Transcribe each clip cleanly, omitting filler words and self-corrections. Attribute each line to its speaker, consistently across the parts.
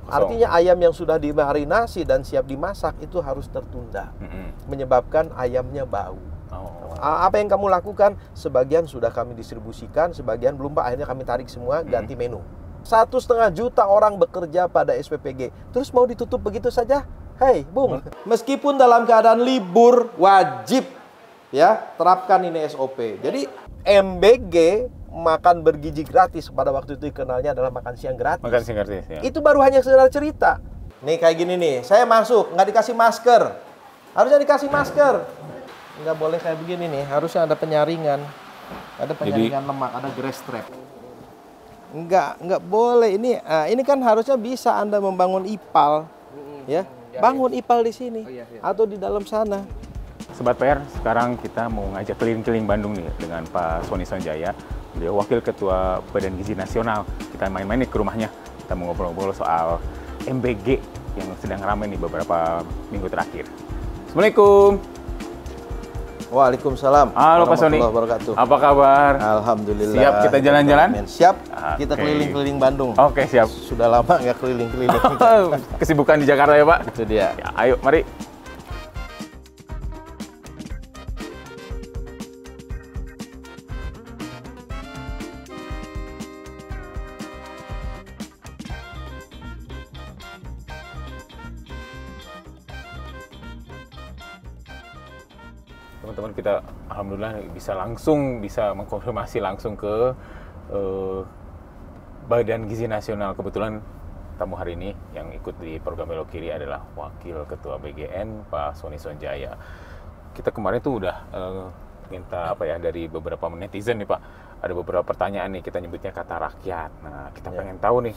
Speaker 1: Artinya ayam yang sudah dimarinasi dan siap dimasak itu harus tertunda, menyebabkan ayamnya bau. Apa yang kamu lakukan? Sebagian sudah kami distribusikan, sebagian belum Pak. Akhirnya kami tarik semua, ganti menu. 1,5 juta orang bekerja pada SPPG, terus mau ditutup begitu saja? Hei, Bung, meskipun dalam keadaan libur, wajib ya terapkan ini SOP. Jadi MBG makan bergizi gratis pada waktu itu dikenalnya adalah makan siang gratis.
Speaker 2: Makan siang gratis, ya.
Speaker 1: Itu baru hanya sekedar cerita. Nih kayak gini nih, saya masuk nggak dikasih masker, harusnya dikasih masker. Nggak boleh kayak begini nih, harusnya ada penyaringan, lemak, ada grass trap. Nggak boleh ini kan harusnya bisa Anda membangun IPAL, ya, bangun IPAL di sini atau di dalam sana.
Speaker 2: Sobat PR, sekarang kita mau ngajak keliling-keliling Bandung nih dengan Pak Sony Sonjaya. Beliau Wakil Ketua Badan Gizi Nasional. Kita main-main nih ke rumahnya. Kita mau ngobrol-ngobrol soal MBG yang sedang ramai nih beberapa minggu terakhir. Assalamualaikum.
Speaker 1: Waalaikumsalam.
Speaker 2: Halo Pak Sony. Apa kabar?
Speaker 1: Alhamdulillah.
Speaker 2: Siap kita jalan-jalan?
Speaker 1: Siap. Kita keliling-keliling Bandung.
Speaker 2: Oke, siap.
Speaker 1: Sudah lama nggak keliling-keliling.
Speaker 2: Kesibukan di Jakarta ya Pak?
Speaker 1: Itu dia.
Speaker 2: Ya, ayo, mari. Teman-teman, kita alhamdulillah bisa mengkonfirmasi langsung ke Badan Gizi Nasional. Kebetulan tamu hari ini yang ikut di program Belok Kiri adalah Wakil Ketua BGN Pak Sony Sonjaya. Kita kemarin tuh udah minta dari beberapa netizen nih Pak, ada beberapa pertanyaan nih, kita nyebutnya kata rakyat. Nah, kita pengen tahu nih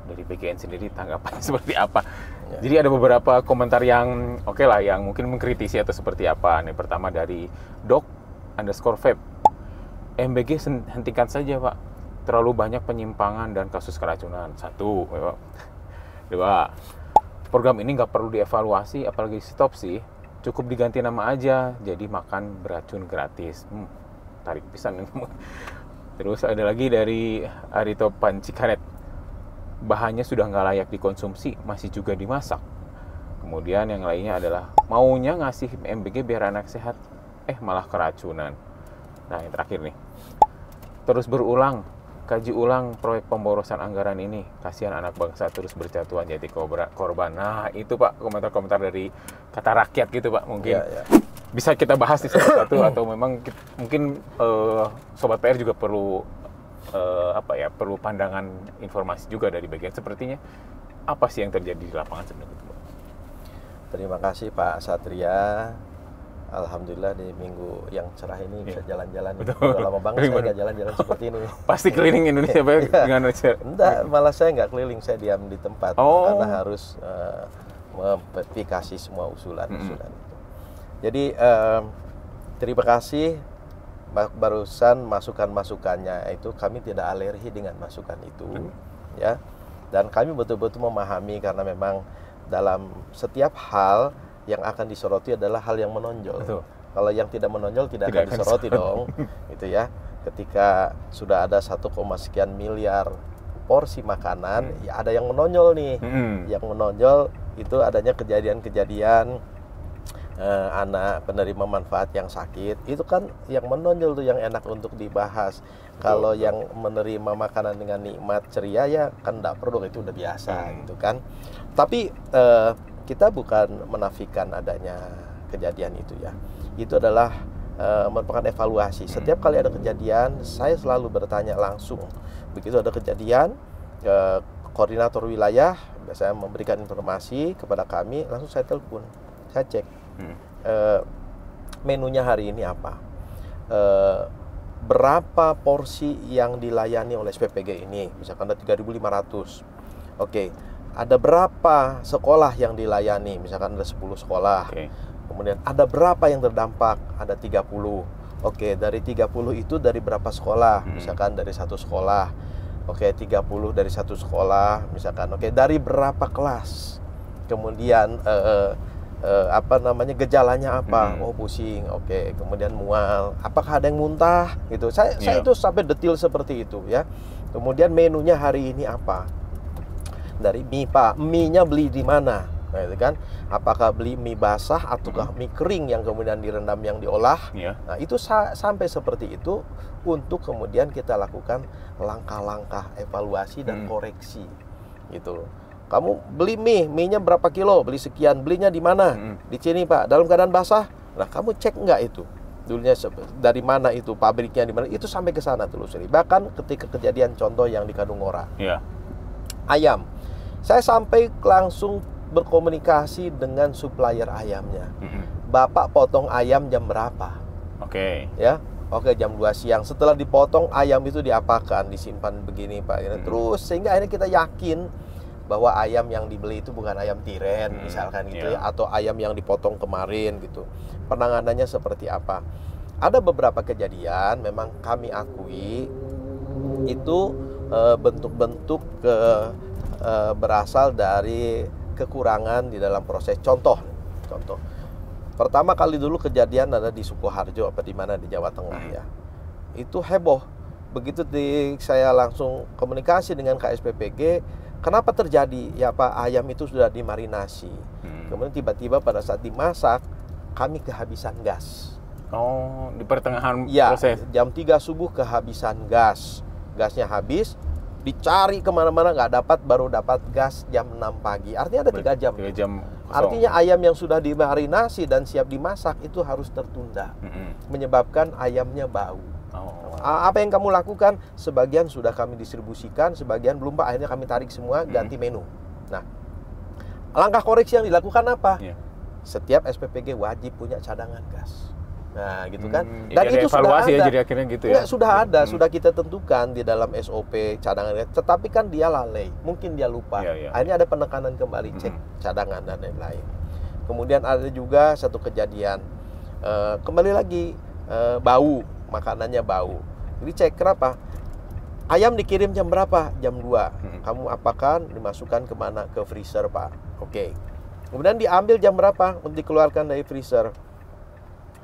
Speaker 2: dari BGN sendiri tanggapannya seperti apa. Jadi ada beberapa komentar yang yang mungkin mengkritisi atau seperti apa. Nih pertama dari Doc_Feb. MBG hentikan saja Pak, terlalu banyak penyimpangan dan kasus keracunan. 1. 2. Program ini nggak perlu dievaluasi apalagi stop sih, cukup diganti nama aja jadi makan beracun gratis. Tarik pisan. Terus ada lagi dari Arito Pancikaret. Bahannya sudah nggak layak dikonsumsi, masih juga dimasak. Kemudian yang lainnya adalah maunya ngasih MBG biar anak sehat, malah keracunan. Nah yang terakhir nih, terus berulang, kaji ulang proyek pemborosan anggaran ini, kasihan anak bangsa terus berjatuhan jadi korban. Nah itu Pak, komentar-komentar dari kata rakyat gitu Pak, mungkin bisa kita bahas di satu-satu atau memang mungkin Sobat PR juga perlu perlu pandangan informasi juga dari bagian sepertinya apa sih yang terjadi di lapangan sebenarnya itu, Pak?
Speaker 1: Terima kasih Pak Satria. Alhamdulillah di minggu yang cerah ini bisa jalan-jalan. Udah lama banget saya nggak jalan-jalan seperti ini.
Speaker 2: Pasti keliling Indonesia Pak dengan
Speaker 1: enggak, malah saya nggak keliling, saya diam di tempat karena harus memverifikasi semua usulan-usulan itu. Jadi terima kasih. Barusan masukan-masukannya itu kami tidak alergi dengan masukan itu, ya. Dan kami betul-betul memahami karena memang dalam setiap hal yang akan disoroti adalah hal yang menonjol. Betul. Kalau yang tidak menonjol tidak akan disoroti dong, gitu ya. Ketika sudah ada 1, sekian miliar porsi makanan, ya ada yang menonjol nih. Yang menonjol itu adanya kejadian-kejadian anak penerima manfaat yang sakit, itu kan yang menonjol tuh, yang enak untuk dibahas. Kalau yang menerima makanan dengan nikmat ceria ya kan tidak perlu, itu udah biasa gitu kan. Tapi kita bukan menafikan adanya kejadian itu ya. Itu adalah merupakan evaluasi. Setiap kali ada kejadian, saya selalu bertanya langsung. Begitu ada kejadian, koordinator wilayah biasanya memberikan informasi kepada kami, langsung saya telepon, saya cek. Menunya hari ini apa, berapa porsi yang dilayani oleh SPPG ini, misalkan ada 3.500. Oke, ada berapa sekolah yang dilayani, misalkan ada 10 sekolah. Kemudian ada berapa yang terdampak, ada 30. Oke, dari 30 itu dari berapa sekolah, misalkan dari 1 sekolah. Oke, 30 dari 1 sekolah misalkan. Oke, dari berapa kelas. Kemudian gejalanya apa? Oh, pusing. Oke, kemudian mual. Apakah ada yang muntah? Gitu. Saya itu sampai detail seperti itu ya. Kemudian menunya hari ini apa? dari mie, Pak. Mie-nya beli di mana? Nah, itu kan, apakah beli mie basah ataukah mie kering yang kemudian direndam, yang diolah? Nah, itu sampai seperti itu untuk kemudian kita lakukan langkah-langkah evaluasi dan koreksi, gitu loh. Kamu beli mie-nya berapa kilo? Beli sekian, belinya di mana? Di sini, Pak. Dalam keadaan basah. Nah, kamu cek nggak itu? Dulunya dari mana itu, pabriknya di mana? Itu sampai ke sana telusuri. Bahkan ketika kejadian contoh yang di Kadungora, ayam, saya sampai langsung berkomunikasi dengan supplier ayamnya. Bapak potong ayam jam berapa? Ya, oke, jam 2 siang. Setelah dipotong, ayam itu diapakan? Disimpan begini, Pak. Terus sehingga akhirnya kita yakin bahwa ayam yang dibeli itu bukan ayam tiren, misalkan gitu ya, atau ayam yang dipotong kemarin gitu. Penanganannya seperti apa? Ada beberapa kejadian memang kami akui itu bentuk-bentuk berasal dari kekurangan di dalam proses. Contoh. Pertama kali dulu kejadian ada di Sukoharjo apa di mana di Jawa Tengah ya. Itu heboh. Begitu saya langsung komunikasi dengan KSPPG, kenapa terjadi? Ya Pak, ayam itu sudah dimarinasi. Kemudian tiba-tiba pada saat dimasak, kami kehabisan gas.
Speaker 2: Oh, di pertengahan
Speaker 1: proses? Ya, jam 3 subuh kehabisan gas. Gasnya habis, dicari kemana-mana nggak dapat, baru dapat gas jam 6 pagi. Artinya ada 3 jam.
Speaker 2: 3 jam.
Speaker 1: Artinya ayam yang sudah dimarinasi dan siap dimasak itu harus tertunda. Menyebabkan ayamnya bau. Apa yang kamu lakukan? Sebagian sudah kami distribusikan, sebagian belum, Pak. Akhirnya kami tarik semua, ganti menu. Nah, langkah koreksi yang dilakukan apa? Setiap SPPG wajib punya cadangan gas. Nah, gitu kan. Dan itu sudah ada.
Speaker 2: Jadi akhirnya gitu ya.
Speaker 1: Sudah ada, sudah kita tentukan di dalam SOP cadangan gas. Tetapi kan dia lalai, mungkin dia lupa. Akhirnya ada penekanan kembali, cek cadangan dan lain-lain. Kemudian ada juga satu kejadian, kembali lagi bau, makanannya bau. Jadi cek kenapa? Ayam dikirim jam berapa? Jam 2. Kamu apakan? Dimasukkan kemana? Ke freezer, Pak. Oke. Kemudian diambil jam berapa untuk dikeluarkan dari freezer?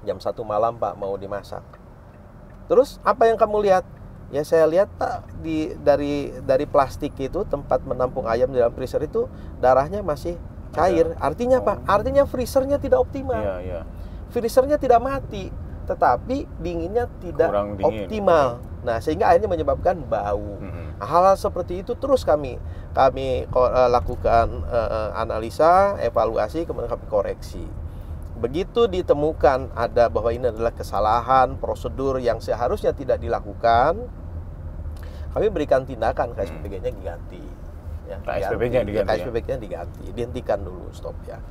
Speaker 1: Jam 1 malam, Pak, mau dimasak. Terus apa yang kamu lihat? Ya saya lihat, Pak, dari plastik itu, tempat menampung ayam di dalam freezer itu, darahnya masih cair. Artinya apa? Artinya freezernya tidak optimal. Freezernya tidak mati, tetapi dinginnya tidak optimal. Nah, sehingga akhirnya menyebabkan bau. Hal-hal seperti itu terus kami lakukan analisa, evaluasi, kemudian kami koreksi. Begitu ditemukan ada bahwa ini adalah kesalahan prosedur yang seharusnya tidak dilakukan, kami berikan tindakan, KSPPG-nya diganti. Ya, KSPPG-nya diganti, dihentikan dulu, stop ya.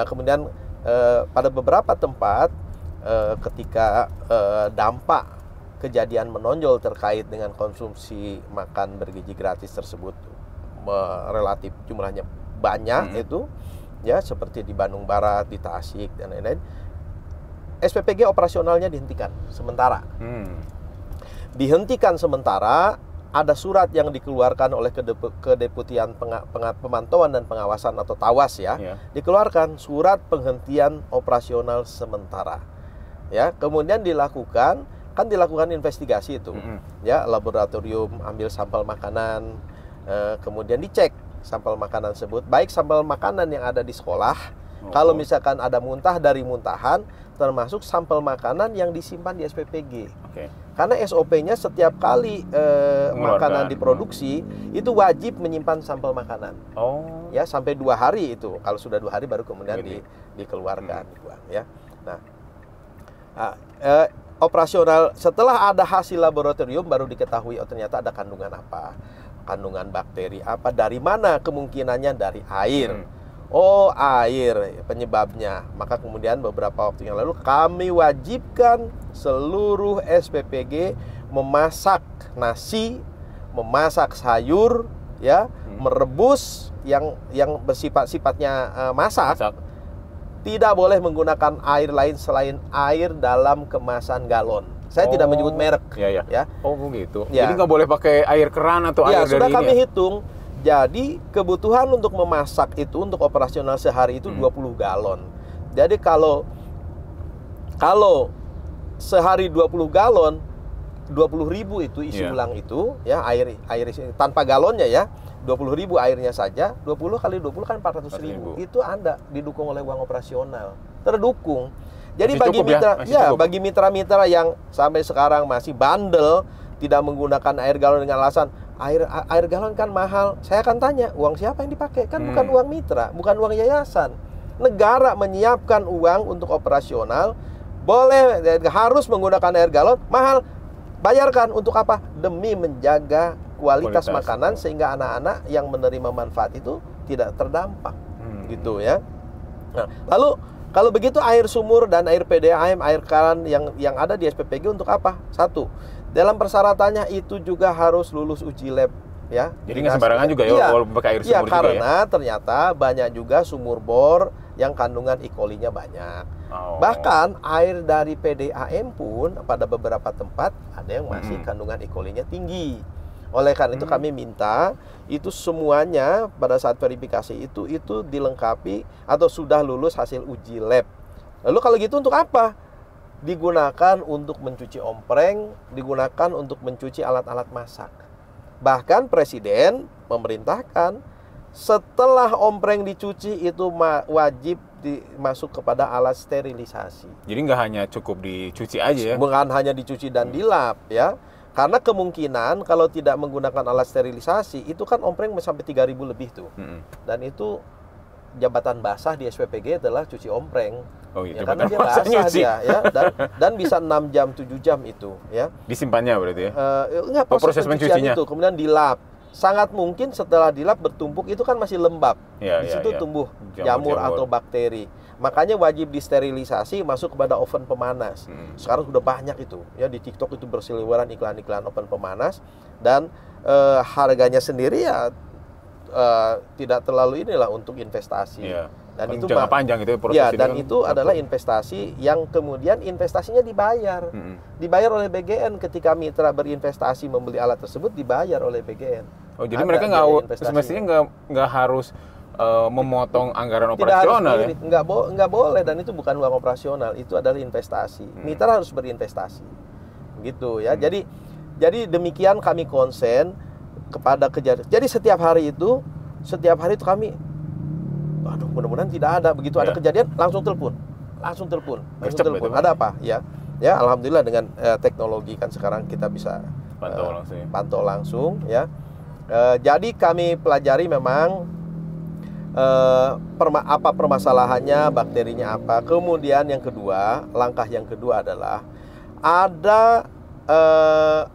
Speaker 1: Kemudian pada beberapa tempat ketika dampak kejadian menonjol terkait dengan konsumsi makan bergizi gratis tersebut relatif jumlahnya banyak itu ya, seperti di Bandung Barat, di Tasik dan lain-lain, SPPG operasionalnya dihentikan sementara. Dihentikan sementara, ada surat yang dikeluarkan oleh Kedeputian Pemantauan dan Pengawasan atau TAWAS ya. Dikeluarkan surat penghentian operasional sementara. Ya, kemudian dilakukan investigasi itu. Ya, laboratorium ambil sampel makanan, kemudian dicek sampel makanan tersebut, baik sampel makanan yang ada di sekolah, kalau misalkan ada muntah dari muntahan, termasuk sampel makanan yang disimpan di SPPG. Karena SOP-nya setiap kali makanan diproduksi, itu wajib menyimpan sampel makanan. Ya, sampai 2 hari itu. Kalau sudah 2 hari baru kemudian dikeluarkan, dibuang ya. Nah, operasional setelah ada hasil laboratorium baru diketahui ternyata ada kandungan apa. Kandungan bakteri apa, dari mana kemungkinannya? Dari air. Oh, air penyebabnya. Maka kemudian beberapa waktu yang lalu kami wajibkan seluruh SPPG memasak nasi, memasak sayur, ya, merebus yang sifatnya masak. Tidak boleh menggunakan air lain selain air dalam kemasan galon. Saya tidak menyebut merek. Ya.
Speaker 2: Oh gitu. Ya. Jadi nggak boleh pakai air keran atau air dari ini.
Speaker 1: Sudah kami hitung. Jadi kebutuhan untuk memasak itu untuk operasional sehari itu 20 galon. Jadi kalau sehari 20 galon, 20.000 itu isi ulang itu ya, air tanpa galonnya ya. 20.000 airnya saja, 20 kali 20 kan 400.000. Itu Anda didukung oleh uang operasional. Terdukung. Jadi bagi mitra, bagi mitra-mitra yang sampai sekarang masih bandel, tidak menggunakan air galon dengan alasan air galon kan mahal. Saya akan tanya, uang siapa yang dipakai? Kan bukan uang mitra, bukan uang yayasan. Negara menyiapkan uang untuk operasional, boleh harus menggunakan air galon, mahal. Bayarkan untuk apa? Demi menjaga kualitas makanan sehingga anak-anak yang menerima manfaat itu tidak terdampak. Gitu ya. Nah, lalu kalau begitu air sumur dan air PDAM, air keran yang ada di SPPG untuk apa? Satu, dalam persyaratannya itu juga harus lulus uji lab ya.
Speaker 2: Jadi nggak sembarangan juga ya kalau pakai air sumur juga ya.
Speaker 1: Karena ternyata banyak juga sumur bor yang kandungan E. coli-nya banyak. Bahkan air dari PDAM pun pada beberapa tempat ada yang masih kandungan E. coli-nya tinggi. Oleh karena itu kami minta itu semuanya pada saat verifikasi itu dilengkapi atau sudah lulus hasil uji lab. Lalu kalau gitu untuk apa? Digunakan untuk mencuci ompreng, digunakan untuk mencuci alat-alat masak. Bahkan Presiden memerintahkan setelah ompreng dicuci itu wajib masuk kepada alat sterilisasi.
Speaker 2: Jadi nggak hanya cukup dicuci aja ya?
Speaker 1: Bukan hanya dicuci dan dilap ya. Karena kemungkinan kalau tidak menggunakan alat sterilisasi itu kan ompreng sampai 3.000 lebih tuh. Dan itu jabatan basah di SPPG adalah cuci ompreng.
Speaker 2: Oh iya,
Speaker 1: ya, karena dia basah dia ya dan bisa 6 jam 7 jam itu ya.
Speaker 2: Disimpannya berarti ya?
Speaker 1: Enggak, proses pencucian itu kemudian dilap. Sangat mungkin setelah dilap bertumpuk itu kan masih lembab. Di situ tumbuh jamur atau bakteri. Makanya wajib disterilisasi, masuk kepada oven pemanas. Sekarang sudah banyak itu ya, di TikTok itu berseliweran iklan-iklan oven pemanas dan harganya sendiri ya tidak terlalu inilah untuk investasi. Dan itu
Speaker 2: jangka panjang itu proses
Speaker 1: ya, dan itu adalah investasi yang kemudian investasinya dibayar. Dibayar oleh BGN ketika mitra berinvestasi membeli alat tersebut, dibayar oleh BGN.
Speaker 2: Oh, jadi mereka semestinya nggak harus memotong anggaran operasional ya?
Speaker 1: Nggak boleh, dan itu bukan uang operasional, itu adalah investasi. Mitra harus berinvestasi, gitu ya. Jadi demikian kami konsen kepada kejadian. Jadi setiap hari itu kami, aduh mudah-mudahan tidak ada, begitu ada kejadian langsung telepon. Ada apa? Ya alhamdulillah dengan teknologi kan sekarang kita bisa pantau langsung ya. Jadi kami pelajari memang apa permasalahannya, bakterinya apa. Kemudian langkah yang kedua adalah ada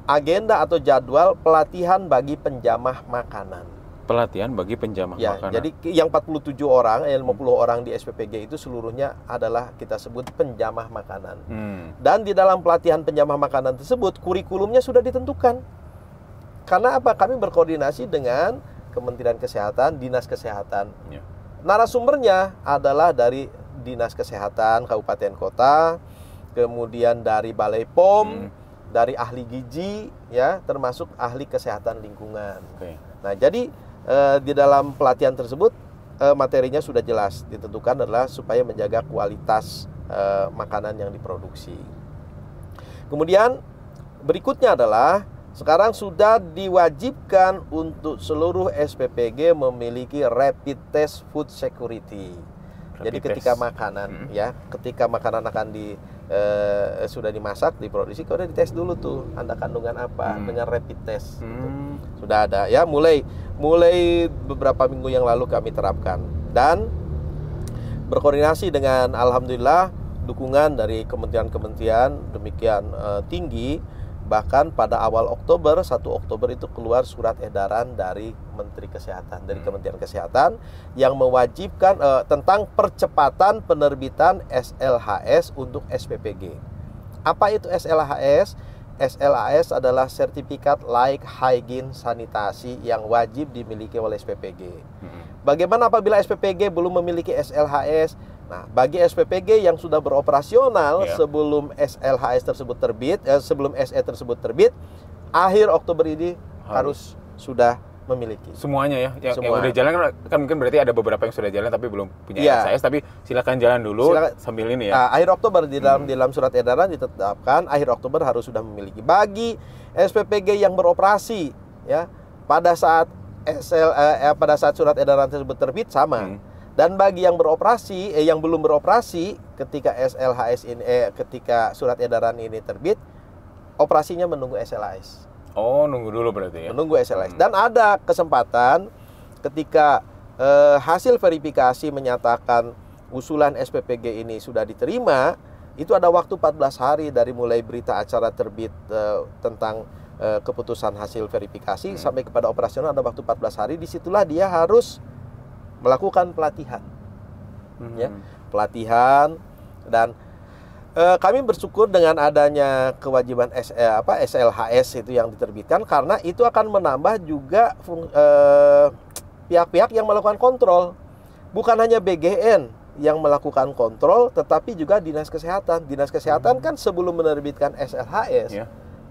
Speaker 1: agenda atau jadwal pelatihan bagi penjamah makanan.
Speaker 2: Pelatihan bagi penjamah makanan.
Speaker 1: Jadi yang 47 orang, 50 orang di SPPG itu seluruhnya adalah kita sebut penjamah makanan. Dan di dalam pelatihan penjamah makanan tersebut kurikulumnya sudah ditentukan. Karena apa? Kami berkoordinasi dengan Kementerian Kesehatan, Dinas Kesehatan. Narasumbernya adalah dari Dinas Kesehatan Kabupaten Kota, kemudian dari Balai POM, dari ahli gizi, ya, termasuk ahli kesehatan lingkungan. Nah, jadi di dalam pelatihan tersebut materinya sudah jelas ditentukan adalah supaya menjaga kualitas makanan yang diproduksi. Kemudian berikutnya adalah sekarang sudah diwajibkan untuk seluruh SPPG memiliki rapid test food security. Jadi ketika makanan ketika makanan akan sudah dimasak, diproduksi, udah dites dulu tuh Anda kandungan apa dengan rapid test. Gitu. Sudah ada ya, mulai beberapa minggu yang lalu kami terapkan dan berkoordinasi dengan alhamdulillah dukungan dari kementerian-kementerian demikian tinggi. Bahkan pada awal Oktober, 1 Oktober itu keluar surat edaran dari Menteri Kesehatan, dari Kementerian Kesehatan yang mewajibkan tentang percepatan penerbitan SLHS untuk SPPG. Apa itu SLHS? SLHS adalah sertifikat layak hygiene sanitasi yang wajib dimiliki oleh SPPG. Bagaimana apabila SPPG belum memiliki SLHS? Nah, bagi SPPG yang sudah beroperasional sebelum SLHS tersebut terbit, sebelum SE tersebut terbit, akhir Oktober ini harus sudah memiliki.
Speaker 2: Semuanya ya, yang udah jalan kan mungkin berarti ada beberapa yang sudah jalan tapi belum punya SLHS, tapi silakan jalan dulu sambil ini ya.
Speaker 1: Akhir Oktober di dalam surat edaran ditetapkan akhir Oktober harus sudah memiliki. Bagi SPPG yang beroperasi ya pada saat pada saat surat edaran tersebut terbit sama. Dan bagi yang beroperasi, yang belum beroperasi ketika SLHS ini, ketika surat edaran ini terbit, operasinya menunggu SLHS.
Speaker 2: Oh, nunggu dulu berarti ya?
Speaker 1: Menunggu SLHS. Dan ada kesempatan ketika hasil verifikasi menyatakan usulan SPPG ini sudah diterima, itu ada waktu 14 hari dari mulai berita acara terbit tentang keputusan hasil verifikasi sampai kepada operasional ada waktu 14 hari. Disitulah dia harus melakukan pelatihan, ya, pelatihan. Dan kami bersyukur dengan adanya kewajiban SLHS itu yang diterbitkan, karena itu akan menambah juga pihak-pihak yang melakukan kontrol. Bukan hanya BGN yang melakukan kontrol, tetapi juga Dinas Kesehatan. Dinas Kesehatan kan sebelum menerbitkan SLHS,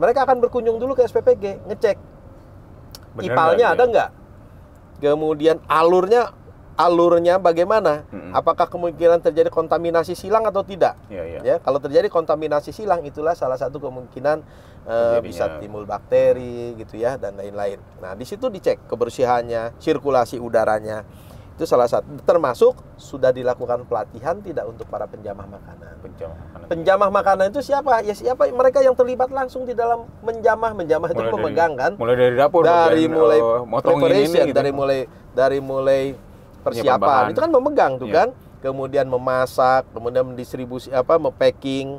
Speaker 1: mereka akan berkunjung dulu ke SPPG, ngecek IPAL-nya ada nggak, kemudian alurnya bagaimana, apakah kemungkinan terjadi kontaminasi silang atau tidak. Ya, kalau terjadi kontaminasi silang, itulah salah satu kemungkinan bisa timbul bakteri gitu ya, dan lain-lain. Nah, di situ dicek kebersihannya, sirkulasi udaranya. Itu salah satu, termasuk sudah dilakukan pelatihan tidak untuk para penjamah makanan. Penjamah makanan itu siapa? Ya siapa? Mereka yang terlibat langsung di dalam menjamah itu memegang kan.
Speaker 2: Mulai dari dapur,
Speaker 1: dari mulai
Speaker 2: preparation,
Speaker 1: gitu. dari mulai persiapan itu kan memegang tuh kan, kemudian memasak, kemudian mendistribusi mepacking,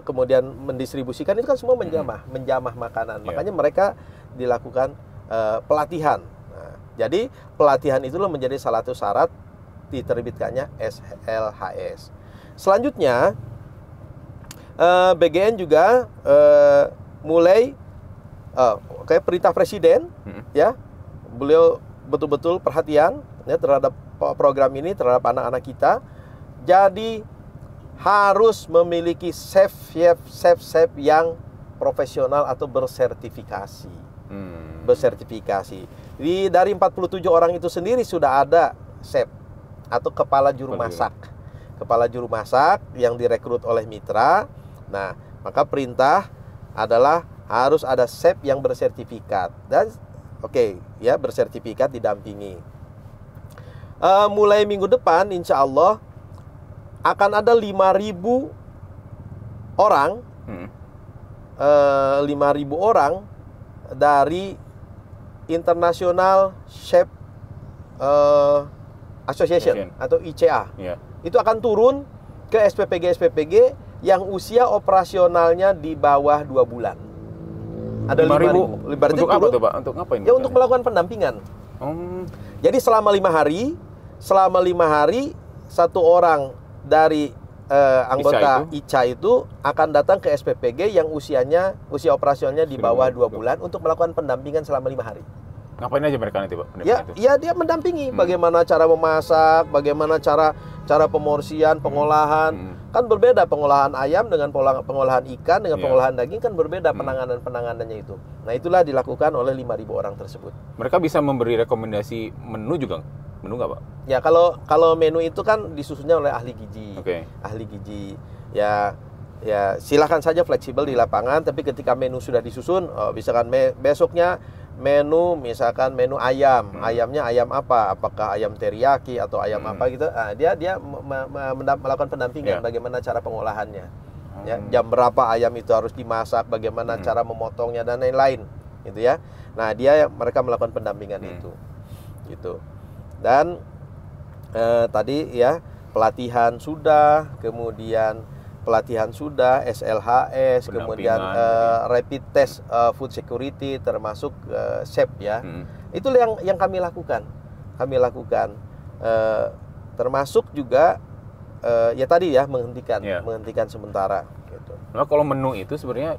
Speaker 1: kemudian mendistribusikan, itu kan semua menjamah makanan. Makanya mereka dilakukan pelatihan. Nah, jadi pelatihan itulah menjadi salah satu syarat diterbitkannya SLHS. Selanjutnya BGN juga mulai kayak perintah presiden, ya, beliau betul-betul perhatian ya terhadap program ini, terhadap anak-anak kita. Jadi harus memiliki chef yang profesional atau bersertifikasi. Bersertifikasi. Dari 47 orang itu sendiri sudah ada chef atau kepala juru masak. Kepala juru masak yang direkrut oleh mitra. Nah, maka perintah adalah harus ada chef yang bersertifikat. Dan ya, bersertifikat didampingi. Mulai minggu depan insya Allah akan ada 5.000 orang 5.000 orang dari International Chef Association atau ICA. Itu akan turun ke SPPG yang usia operasionalnya di bawah 2 bulan. Ada 5.000.
Speaker 2: Untuk apa tuh, Pak? Untuk ngapain?
Speaker 1: Ya, untuk melakukan pendampingan. Jadi selama 5 hari, satu orang dari anggota ICA itu akan datang ke SPPG yang usia operasionalnya di bawah 2 bulan untuk melakukan pendampingan selama 5 hari.
Speaker 2: Ngapain aja mereka nanti, Pak?
Speaker 1: Ya, dia mendampingi bagaimana cara memasak, bagaimana cara pemorsian, pengolahan. Kan berbeda pengolahan ayam dengan pengolahan ikan, dengan pengolahan daging kan berbeda penanganannya itu. Nah, itulah dilakukan oleh 5.000 orang tersebut.
Speaker 2: Mereka bisa memberi rekomendasi menu juga? Menu nggak, Pak? Ya,
Speaker 1: kalau menu itu kan disusunnya oleh ahli gizi. Ahli gizi. Ya, silakan saja fleksibel di lapangan, tapi ketika menu sudah disusun, misalkan besoknya misalkan menu ayam. Ayamnya ayam apa? Apakah ayam teriyaki atau ayam apa gitu. Nah, dia melakukan pendampingan bagaimana cara pengolahannya. Ya, jam berapa ayam itu harus dimasak, bagaimana cara memotongnya dan lain-lain, gitu ya. Nah, mereka melakukan pendampingan itu. Gitu. Dan tadi ya pelatihan sudah, kemudian SLHS, kemudian rapid test food security termasuk chef ya. Itu yang kami lakukan. Termasuk juga ya tadi ya menghentikan sementara gitu.
Speaker 2: Nah, kalau menu itu sebenarnya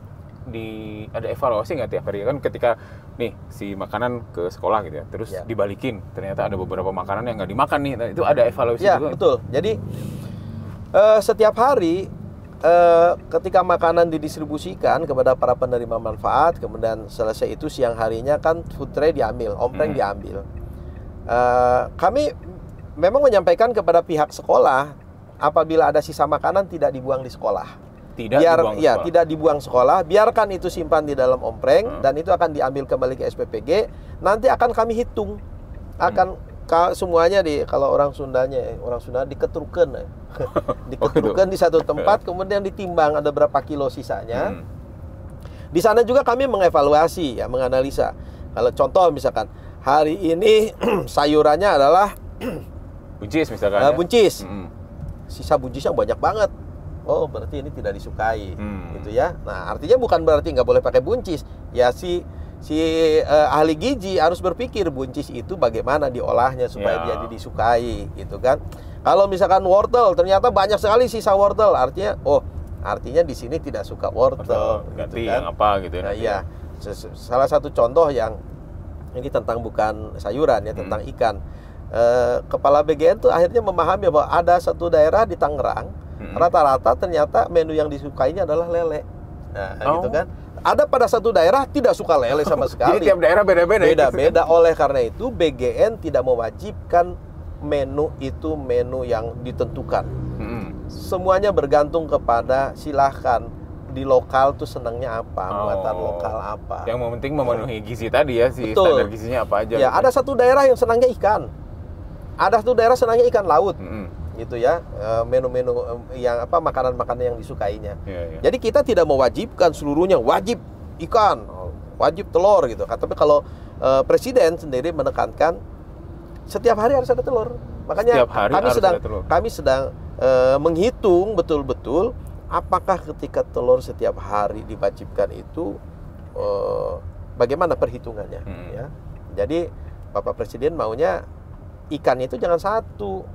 Speaker 2: ada evaluasi nggak tiap hari? Kan ketika nih si makanan ke sekolah gitu ya, terus dibalikin ternyata ada beberapa makanan yang nggak dimakan nih. Nah, itu ada evaluasi juga?
Speaker 1: Ya, betul. Jadi setiap hari ketika makanan didistribusikan kepada para penerima manfaat, kemudian selesai itu siang harinya kan food tray diambil, ompreng diambil. Kami memang menyampaikan kepada pihak sekolah, apabila ada sisa makanan tidak dibuang di sekolah. Tidak dibuang sekolah, biarkan itu simpan di dalam ompreng dan itu akan diambil kembali ke SPPG nanti akan kami hitung, akan semuanya kalau orang Sunda diketruken, diketruken di satu tempat, kemudian ditimbang ada berapa kilo sisanya. Di sana juga kami mengevaluasi, ya, menganalisa. Kalau contoh misalkan hari ini sayurannya adalah
Speaker 2: buncis misalkan.
Speaker 1: Buncis, sisa buncisnya banyak banget. Oh, berarti ini tidak disukai, gitu ya. Nah, artinya bukan berarti nggak boleh pakai buncis. Ya si ahli gizi harus berpikir buncis itu bagaimana diolahnya supaya dia disukai, gitu kan. Kalau misalkan wortel ternyata banyak sekali sisa wortel, artinya di sini tidak suka wortel,
Speaker 2: ganti
Speaker 1: gitu kan.
Speaker 2: yang apa gitu ya.
Speaker 1: Nah, iya. Salah satu contoh yang ini tentang bukan sayuran ya, tentang ikan. Kepala BGN tuh akhirnya memahami bahwa ada satu daerah di Tangerang, rata-rata ternyata menu yang disukainya adalah lele. Nah, gitu kan. Ada pada satu daerah tidak suka lele sama sekali.
Speaker 2: Jadi tiap daerah beda-beda.
Speaker 1: Beda-beda. Oleh karena itu BGN tidak mewajibkan menu itu menu yang ditentukan. Semuanya bergantung kepada silahkan di lokal tuh senangnya apa, muatan lokal apa.
Speaker 2: Yang penting memenuhi gizi tadi ya,
Speaker 1: Betul.
Speaker 2: Standar gizinya apa aja.
Speaker 1: Ya, gitu. Ada satu daerah yang senangnya ikan. Ada satu daerah senangnya ikan laut. Gitu ya, menu-menu yang makanan-makanan yang disukainya. Jadi kita tidak mewajibkan seluruhnya wajib ikan, wajib telur gitu. Tapi kalau presiden sendiri menekankan setiap hari harus ada telur. Makanya kami sedang menghitung betul-betul apakah ketika telur setiap hari diwajibkan itu bagaimana perhitungannya. Ya. Jadi Bapak Presiden maunya ikannya itu jangan satu.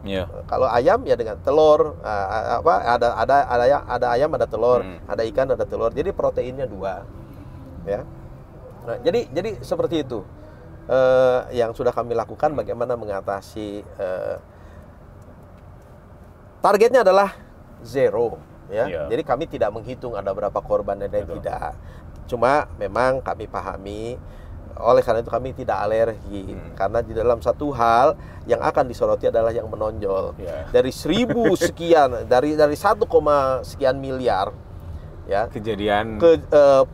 Speaker 1: Kalau ayam ya dengan telur, ada ayam ada telur, ada ikan ada telur. Jadi proteinnya 2. Ya. Nah, jadi seperti itu yang sudah kami lakukan. Bagaimana mengatasi targetnya adalah 0. Ya. Jadi kami tidak menghitung ada berapa korban dan tidak. Cuma memang kami pahami. Oleh karena itu kami tidak alergi, karena di dalam satu hal yang akan disoroti adalah yang menonjol. Dari 1000 sekian, dari 1, sekian miliar ya
Speaker 2: kejadian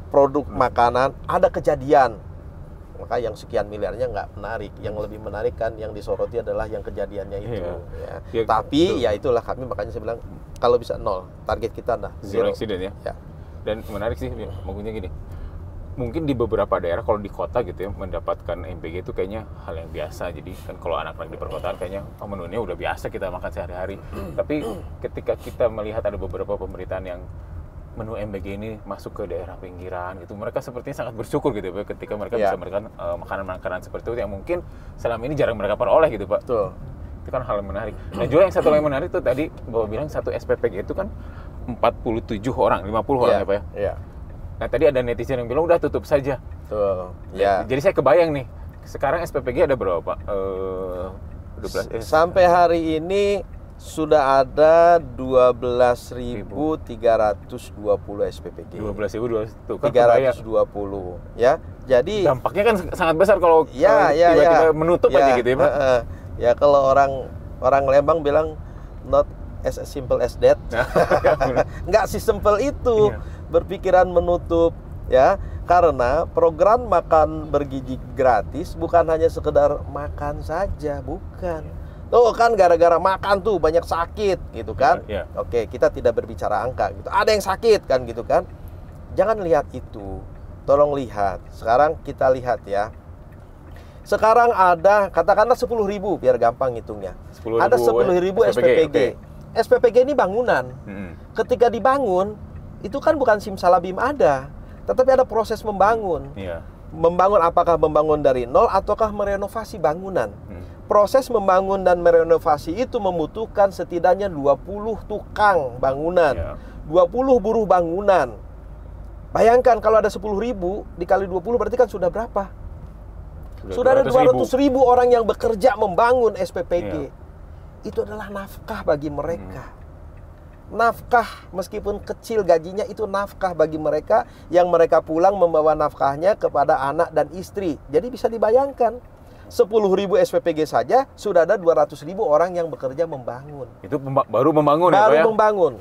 Speaker 1: produk makanan ada kejadian. Maka yang sekian miliarnya nggak menarik. Yang lebih menarik kan yang disoroti adalah yang kejadiannya itu. Tapi ya itulah kami, makanya saya bilang kalau bisa 0, target kita adalah 0
Speaker 2: accident ya. Dan menarik sih, maksudnya gini. Mungkin di beberapa daerah kalau di kota gitu ya mendapatkan MPG itu kayaknya hal yang biasa. Jadi kan kalau anak-anak di perkotaan kayaknya menunya udah biasa kita makan sehari-hari. Tapi ketika kita melihat ada beberapa pemberitaan yang menu MPG ini masuk ke daerah pinggiran gitu, mereka sepertinya sangat bersyukur gitu ya ketika mereka bisa makan makanan-makanan seperti itu yang mungkin selama ini jarang mereka peroleh gitu, Pak.
Speaker 1: Betul.
Speaker 2: Itu kan hal yang menarik. Dan juga yang satu yang menarik itu tadi Bapak bilang satu SPPG itu kan 47 orang, 50 orang ya, Pak ya. Iya. Nah, tadi ada netizen yang bilang udah tutup saja.
Speaker 1: Tuh. Ya.
Speaker 2: Jadi saya kebayang nih, sekarang SPPG ada berapa, Pak?
Speaker 1: 12. Sampai hari ini sudah ada 12.320 SPPG.
Speaker 2: 12.000
Speaker 1: 320 ya. Jadi
Speaker 2: dampaknya kan sangat besar kalau tiba-tiba menutup aja gitu ya, Pak.
Speaker 1: Ya kalau orang Lembang bilang not as simple as that. Nggak sesimpel itu. Berpikiran menutup ya, karena program makan bergizi gratis bukan hanya sekedar makan saja, bukan. Tuh kan gara-gara makan tuh banyak sakit gitu kan. Oke, kita tidak berbicara angka gitu. Ada yang sakit kan gitu kan. Jangan lihat itu. Tolong lihat. Sekarang kita lihat ya. Sekarang ada katakanlah 10.000 biar gampang hitungnya. Ada 10.000 SPPG. SPPG ini bangunan. Ketika dibangun itu kan bukan simsalabim ada, tetapi ada proses membangun. Membangun, apakah membangun dari nol ataukah merenovasi bangunan. Proses membangun dan merenovasi itu membutuhkan setidaknya 20 tukang bangunan, 20 buruh bangunan. Bayangkan kalau ada 10.000 dikali 20 berarti kan sudah berapa? Sudah ada 200.000 orang yang bekerja membangun SPPG. Itu adalah nafkah bagi mereka. Nafkah, meskipun kecil gajinya, itu nafkah bagi mereka yang mereka pulang membawa nafkahnya kepada anak dan istri. Jadi bisa dibayangkan 10.000 SPPG saja sudah ada 200.000 orang yang bekerja membangun.
Speaker 2: Itu baru membangun
Speaker 1: baru
Speaker 2: ya, Pak ya?
Speaker 1: Membangun.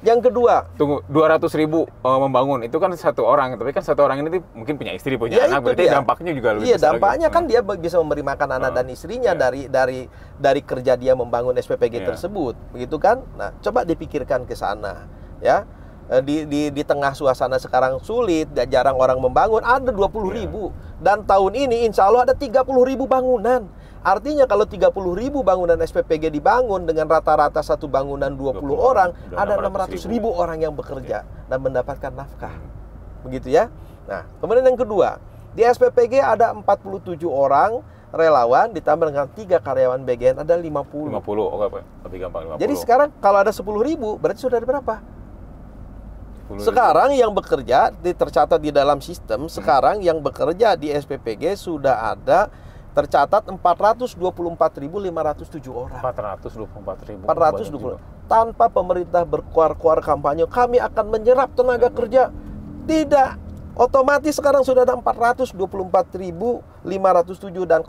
Speaker 1: Yang kedua,
Speaker 2: tunggu, 200.000 membangun itu kan satu orang, tapi kan satu orang ini mungkin punya istri, punya anak, berarti dampaknya juga lebih besar.
Speaker 1: Iya, dampaknya kan dia bisa memberi makan anak dan istrinya dari kerja dia membangun SPPG tersebut, begitu kan? Nah, coba dipikirkan ke sana, ya. Di tengah suasana sekarang sulit, jarang orang membangun, ada 20.000 dan tahun ini insya Allah ada 30.000 bangunan. Artinya kalau 30.000 bangunan SPPG dibangun dengan rata-rata satu bangunan 20 orang, ada 600.000 orang yang bekerja dan mendapatkan nafkah. Begitu ya. Nah, kemudian yang kedua, di SPPG ada 47 orang relawan ditambah dengan 3 karyawan BGN, ada 50.
Speaker 2: 50, oke, lebih gampang 50.
Speaker 1: Jadi sekarang kalau ada 10.000, berarti sudah ada berapa? Sekarang yang bekerja tercatat di dalam sistem, sekarang yang bekerja di SPPG sudah ada tercatat 424.507 orang.
Speaker 2: 424.000.
Speaker 1: Tanpa pemerintah berkuar-kuar kampanye, kami akan menyerap tenaga kerja. Tidak. Otomatis sekarang sudah ada 424.507 dan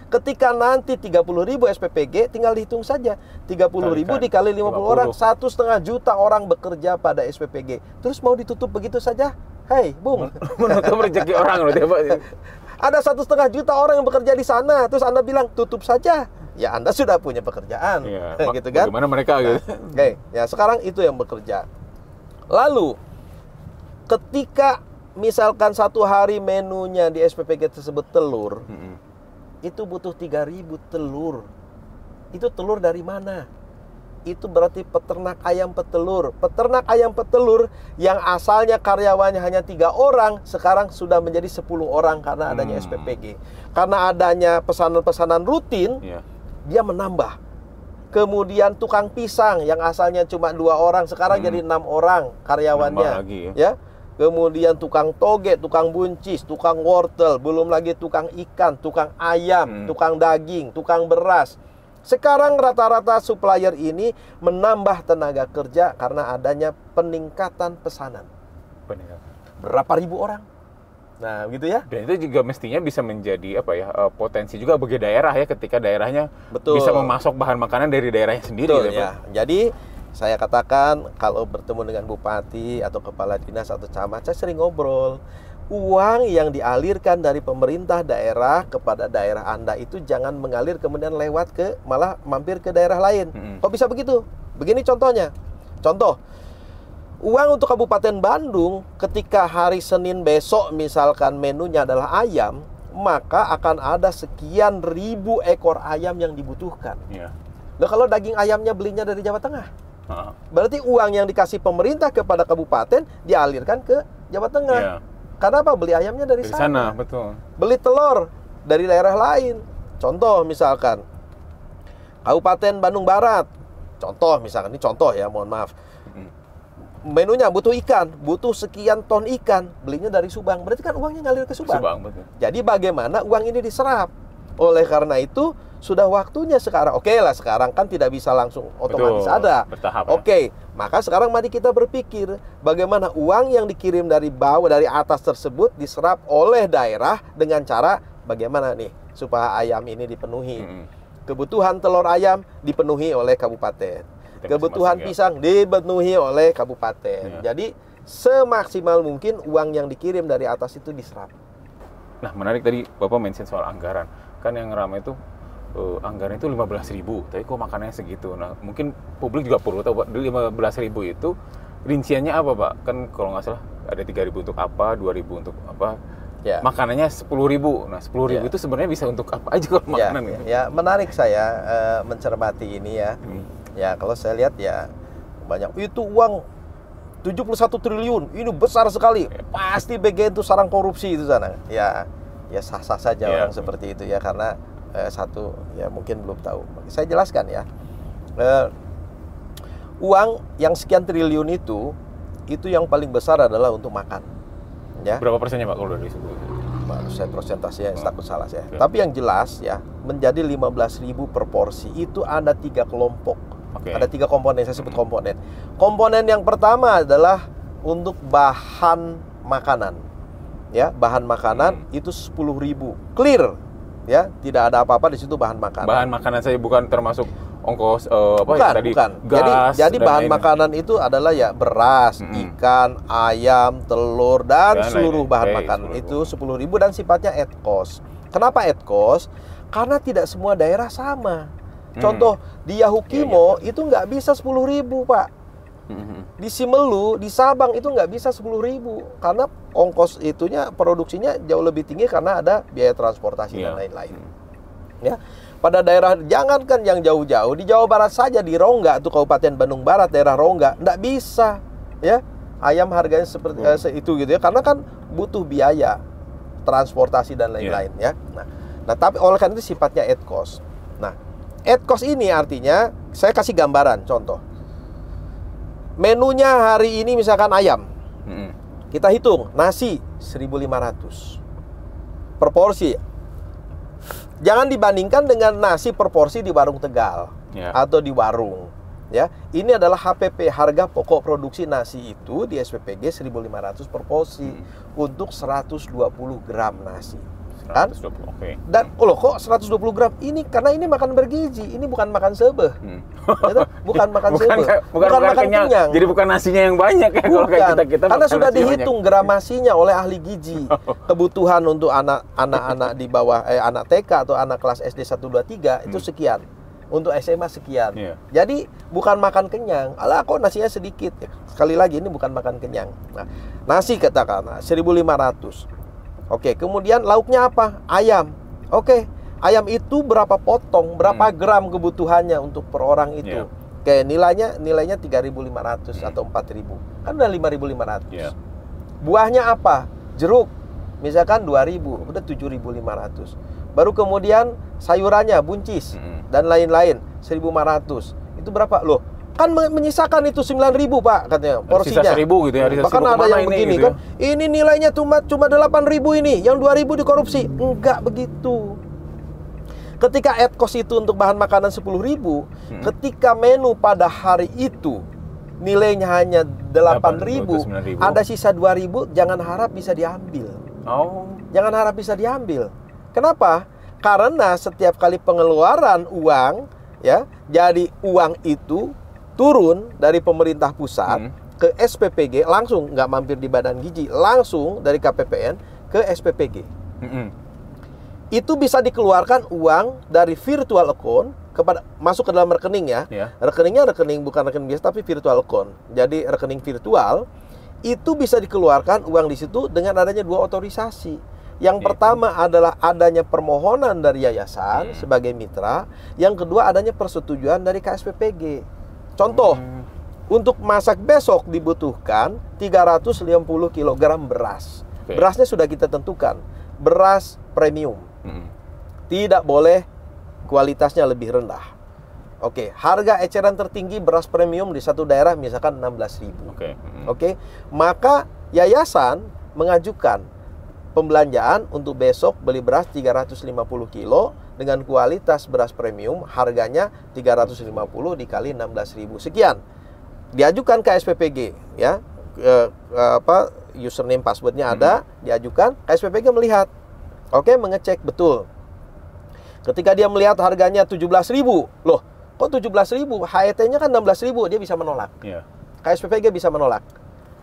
Speaker 1: ketika nanti 30.000 SPPG, tinggal dihitung saja 30.000 dikali 50 orang, 1,5 juta orang bekerja pada SPPG. Terus mau ditutup begitu saja? Hei, Bung,
Speaker 2: menutup rezeki orang loh, Pak.
Speaker 1: Ada 1,5 juta orang yang bekerja di sana, terus Anda bilang tutup saja. Ya Anda sudah punya pekerjaan, gitu kan?
Speaker 2: Bagaimana mereka gitu?
Speaker 1: Oke, ya sekarang itu yang bekerja. Lalu ketika misalkan satu hari menunya di SPPG tersebut telur, itu butuh 3.000 telur. Itu telur dari mana? Itu berarti peternak ayam petelur. Peternak ayam petelur yang asalnya karyawannya hanya 3 orang, sekarang sudah menjadi 10 orang karena adanya SPPG. Karena adanya pesanan-pesanan rutin, dia menambah. Kemudian tukang pisang yang asalnya cuma 2 orang, sekarang jadi 6 orang karyawannya.
Speaker 2: Lagi,
Speaker 1: ya. Kemudian tukang toge, tukang buncis, tukang wortel, belum lagi tukang ikan, tukang ayam, tukang daging, tukang beras. Sekarang rata-rata supplier ini menambah tenaga kerja karena adanya peningkatan pesanan. Berapa ribu orang? Nah, gitu ya.
Speaker 2: Dan itu juga mestinya bisa menjadi potensi juga bagi daerah ya, ketika daerahnya bisa memasok bahan makanan dari daerahnya sendiri.
Speaker 1: Betul, ya. Jadi saya katakan kalau bertemu dengan bupati atau kepala dinas atau camat, saya sering ngobrol. Uang yang dialirkan dari pemerintah daerah kepada daerah Anda itu jangan mengalir kemudian lewat malah mampir ke daerah lain. Kok bisa begitu? Begini contohnya. Contoh, uang untuk Kabupaten Bandung ketika hari Senin besok misalkan menunya adalah ayam, maka akan ada sekian ribu ekor ayam yang dibutuhkan. Nah, kalau daging ayamnya belinya dari Jawa Tengah, berarti uang yang dikasih pemerintah kepada kabupaten dialirkan ke Jawa Tengah. Karena apa? Beli ayamnya dari sana.
Speaker 2: Betul.
Speaker 1: Beli telur dari daerah lain. Contoh misalkan Kabupaten Bandung Barat. Contoh misalkan, ini contoh ya, mohon maaf. Menunya butuh ikan, butuh sekian ton ikan, belinya dari Subang. Berarti kan uangnya ngalir ke Subang.
Speaker 2: Betul.
Speaker 1: Jadi bagaimana uang ini diserap? Oleh karena itu sudah waktunya sekarang. Oke lah, sekarang kan tidak bisa langsung otomatis ada.
Speaker 2: Bertahap,
Speaker 1: Oke, maka sekarang mari kita berpikir bagaimana uang yang dikirim dari bawah, dari atas tersebut diserap oleh daerah dengan cara bagaimana nih supaya ayam ini dipenuhi. Kebutuhan telur ayam dipenuhi oleh kabupaten. Kebutuhan pisang dipenuhi oleh kabupaten. Jadi semaksimal mungkin uang yang dikirim dari atas itu diserap.
Speaker 2: Nah, menarik tadi Bapak mention soal anggaran. Kan yang ramai itu anggaran itu 15.000, tapi kok makanannya segitu. Nah, mungkin publik juga perlu tahu, Pak, 15.000 itu rinciannya apa, Pak? Kan kalau nggak salah ada 3.000 untuk apa, 2.000 untuk apa. Makanannya 10.000. Nah, 10.000 itu sebenarnya bisa untuk apa aja kalau makanan gitu.
Speaker 1: Ya, menarik saya mencermati ini ya. Ya, kalau saya lihat ya banyak itu uang 71 triliun. Ini besar sekali. Pasti BGN itu sarang korupsi itu sana. Ya sah-sah saja orang seperti itu ya, karena satu ya mungkin belum tahu. Saya jelaskan ya. Uang yang sekian triliun itu yang paling besar adalah untuk makan. Ya.
Speaker 2: Berapa persennya, Pak, kalau dari situ?
Speaker 1: Saya prosentasinya takut salah saya. Tapi yang jelas ya, menjadi 15.000 per porsi itu ada 3 kelompok. Ada 3 komponen, saya sebut komponen. Komponen yang pertama adalah untuk bahan makanan. Ya, bahan makanan itu 10.000. Clear. ya, tidak ada apa-apa di situ bahan makanan.
Speaker 2: Bahan makanan saya bukan termasuk ongkos
Speaker 1: bukan.
Speaker 2: gas.
Speaker 1: Jadi bahan makanan itu adalah ya beras, ikan, ayam, telur dan seluruh bahan makanan itu 10.000 dan sifatnya at cost. Kenapa at cost? Karena tidak semua daerah sama. Contoh di Yahukimo itu nggak bisa 10.000, Pak. Di Simelu, di Sabang itu nggak bisa 10.000 karena ongkos itunya produksinya jauh lebih tinggi karena ada biaya transportasi dan lain-lain. Ya, pada daerah jangankan yang jauh-jauh di Jawa Barat saja di Rongga itu Kabupaten Bandung Barat daerah Rongga nggak bisa ya ayam harganya seperti itu gitu ya karena kan butuh biaya transportasi dan lain-lain ya. Nah tapi oleh karena itu sifatnya at cost. Nah at cost ini artinya saya kasih gambaran contoh. Menunya hari ini misalkan ayam. Kita hitung nasi 1.500 per porsi. Jangan dibandingkan dengan nasi per porsi di warung Tegal atau di warung. Ya, ini adalah HPP, harga pokok produksi nasi itu di SPPG 1.500 per porsi untuk 120 gram nasi. Kan?
Speaker 2: 120, okay.
Speaker 1: Dan loh kok 120 gram? Ini karena ini makan bergizi, ini bukan makan sebeh. Bukan makan sebeh.
Speaker 2: Bukan makan kenyang. Jadi bukan nasinya yang banyak ya kalau kayak kita
Speaker 1: karena sudah dihitung gramasinya oleh ahli gizi. Kebutuhan untuk anak-anak di bawah anak TK atau anak kelas SD 1 2 3 itu sekian. Untuk SMA sekian. Jadi bukan makan kenyang. Alah kok nasinya sedikit. Sekali lagi ini bukan makan kenyang. Nah, nasi katakan 1.500. Oke, kemudian lauknya apa? Ayam. Oke, ayam itu berapa potong, berapa gram kebutuhannya untuk per orang itu? Oke, nilainya 3.500 atau 4.000. Kan udah 5.500. Buahnya apa? Jeruk. Misalkan 2.000, udah 7.500. Baru kemudian sayurannya buncis dan lain-lain 1.500. Itu berapa? Loh, kan menyisakan itu 9.000 Pak katanya porsinya.
Speaker 2: Sisa 1.000 gitu ya.
Speaker 1: Bahkan ada yang begini gitu kan. Ya? Ini nilainya cuma 8.000 ini, yang 2.000 dikorupsi. Enggak begitu. Ketika at cost itu untuk bahan makanan 10.000, ketika menu pada hari itu nilainya hanya 8.000, ada sisa 2.000, jangan harap bisa diambil. Jangan harap bisa diambil. Kenapa? Karena setiap kali pengeluaran uang ya, jadi uang itu turun dari pemerintah pusat ke SPPG langsung, nggak mampir di Badan Gizi, langsung dari KPPN ke SPPG. Itu bisa dikeluarkan uang dari virtual account masuk ke dalam rekening ya. Rekeningnya rekening bukan rekening biasa tapi virtual account. Jadi rekening virtual itu bisa dikeluarkan uang di situ dengan adanya 2 otorisasi. Yang pertama adalah adanya permohonan dari yayasan sebagai mitra. Yang kedua adanya persetujuan dari KSPPG. Contoh, untuk masak besok dibutuhkan 350 kg beras. Berasnya sudah kita tentukan, beras premium. Tidak boleh kualitasnya lebih rendah. Oke, harga eceran tertinggi beras premium di satu daerah misalkan 16.000. Oke, maka yayasan mengajukan pembelanjaan untuk besok beli beras 350 kilo dengan kualitas beras premium, harganya 350 dikali 16.000 sekian. Diajukan ke SPPG ya. Username passwordnya ada, diajukan, SPPG melihat. Oke, mengecek betul. Ketika dia melihat harganya 17.000, loh, kok 17.000? HET-nya kan 16.000, dia bisa menolak. KSPPG bisa menolak.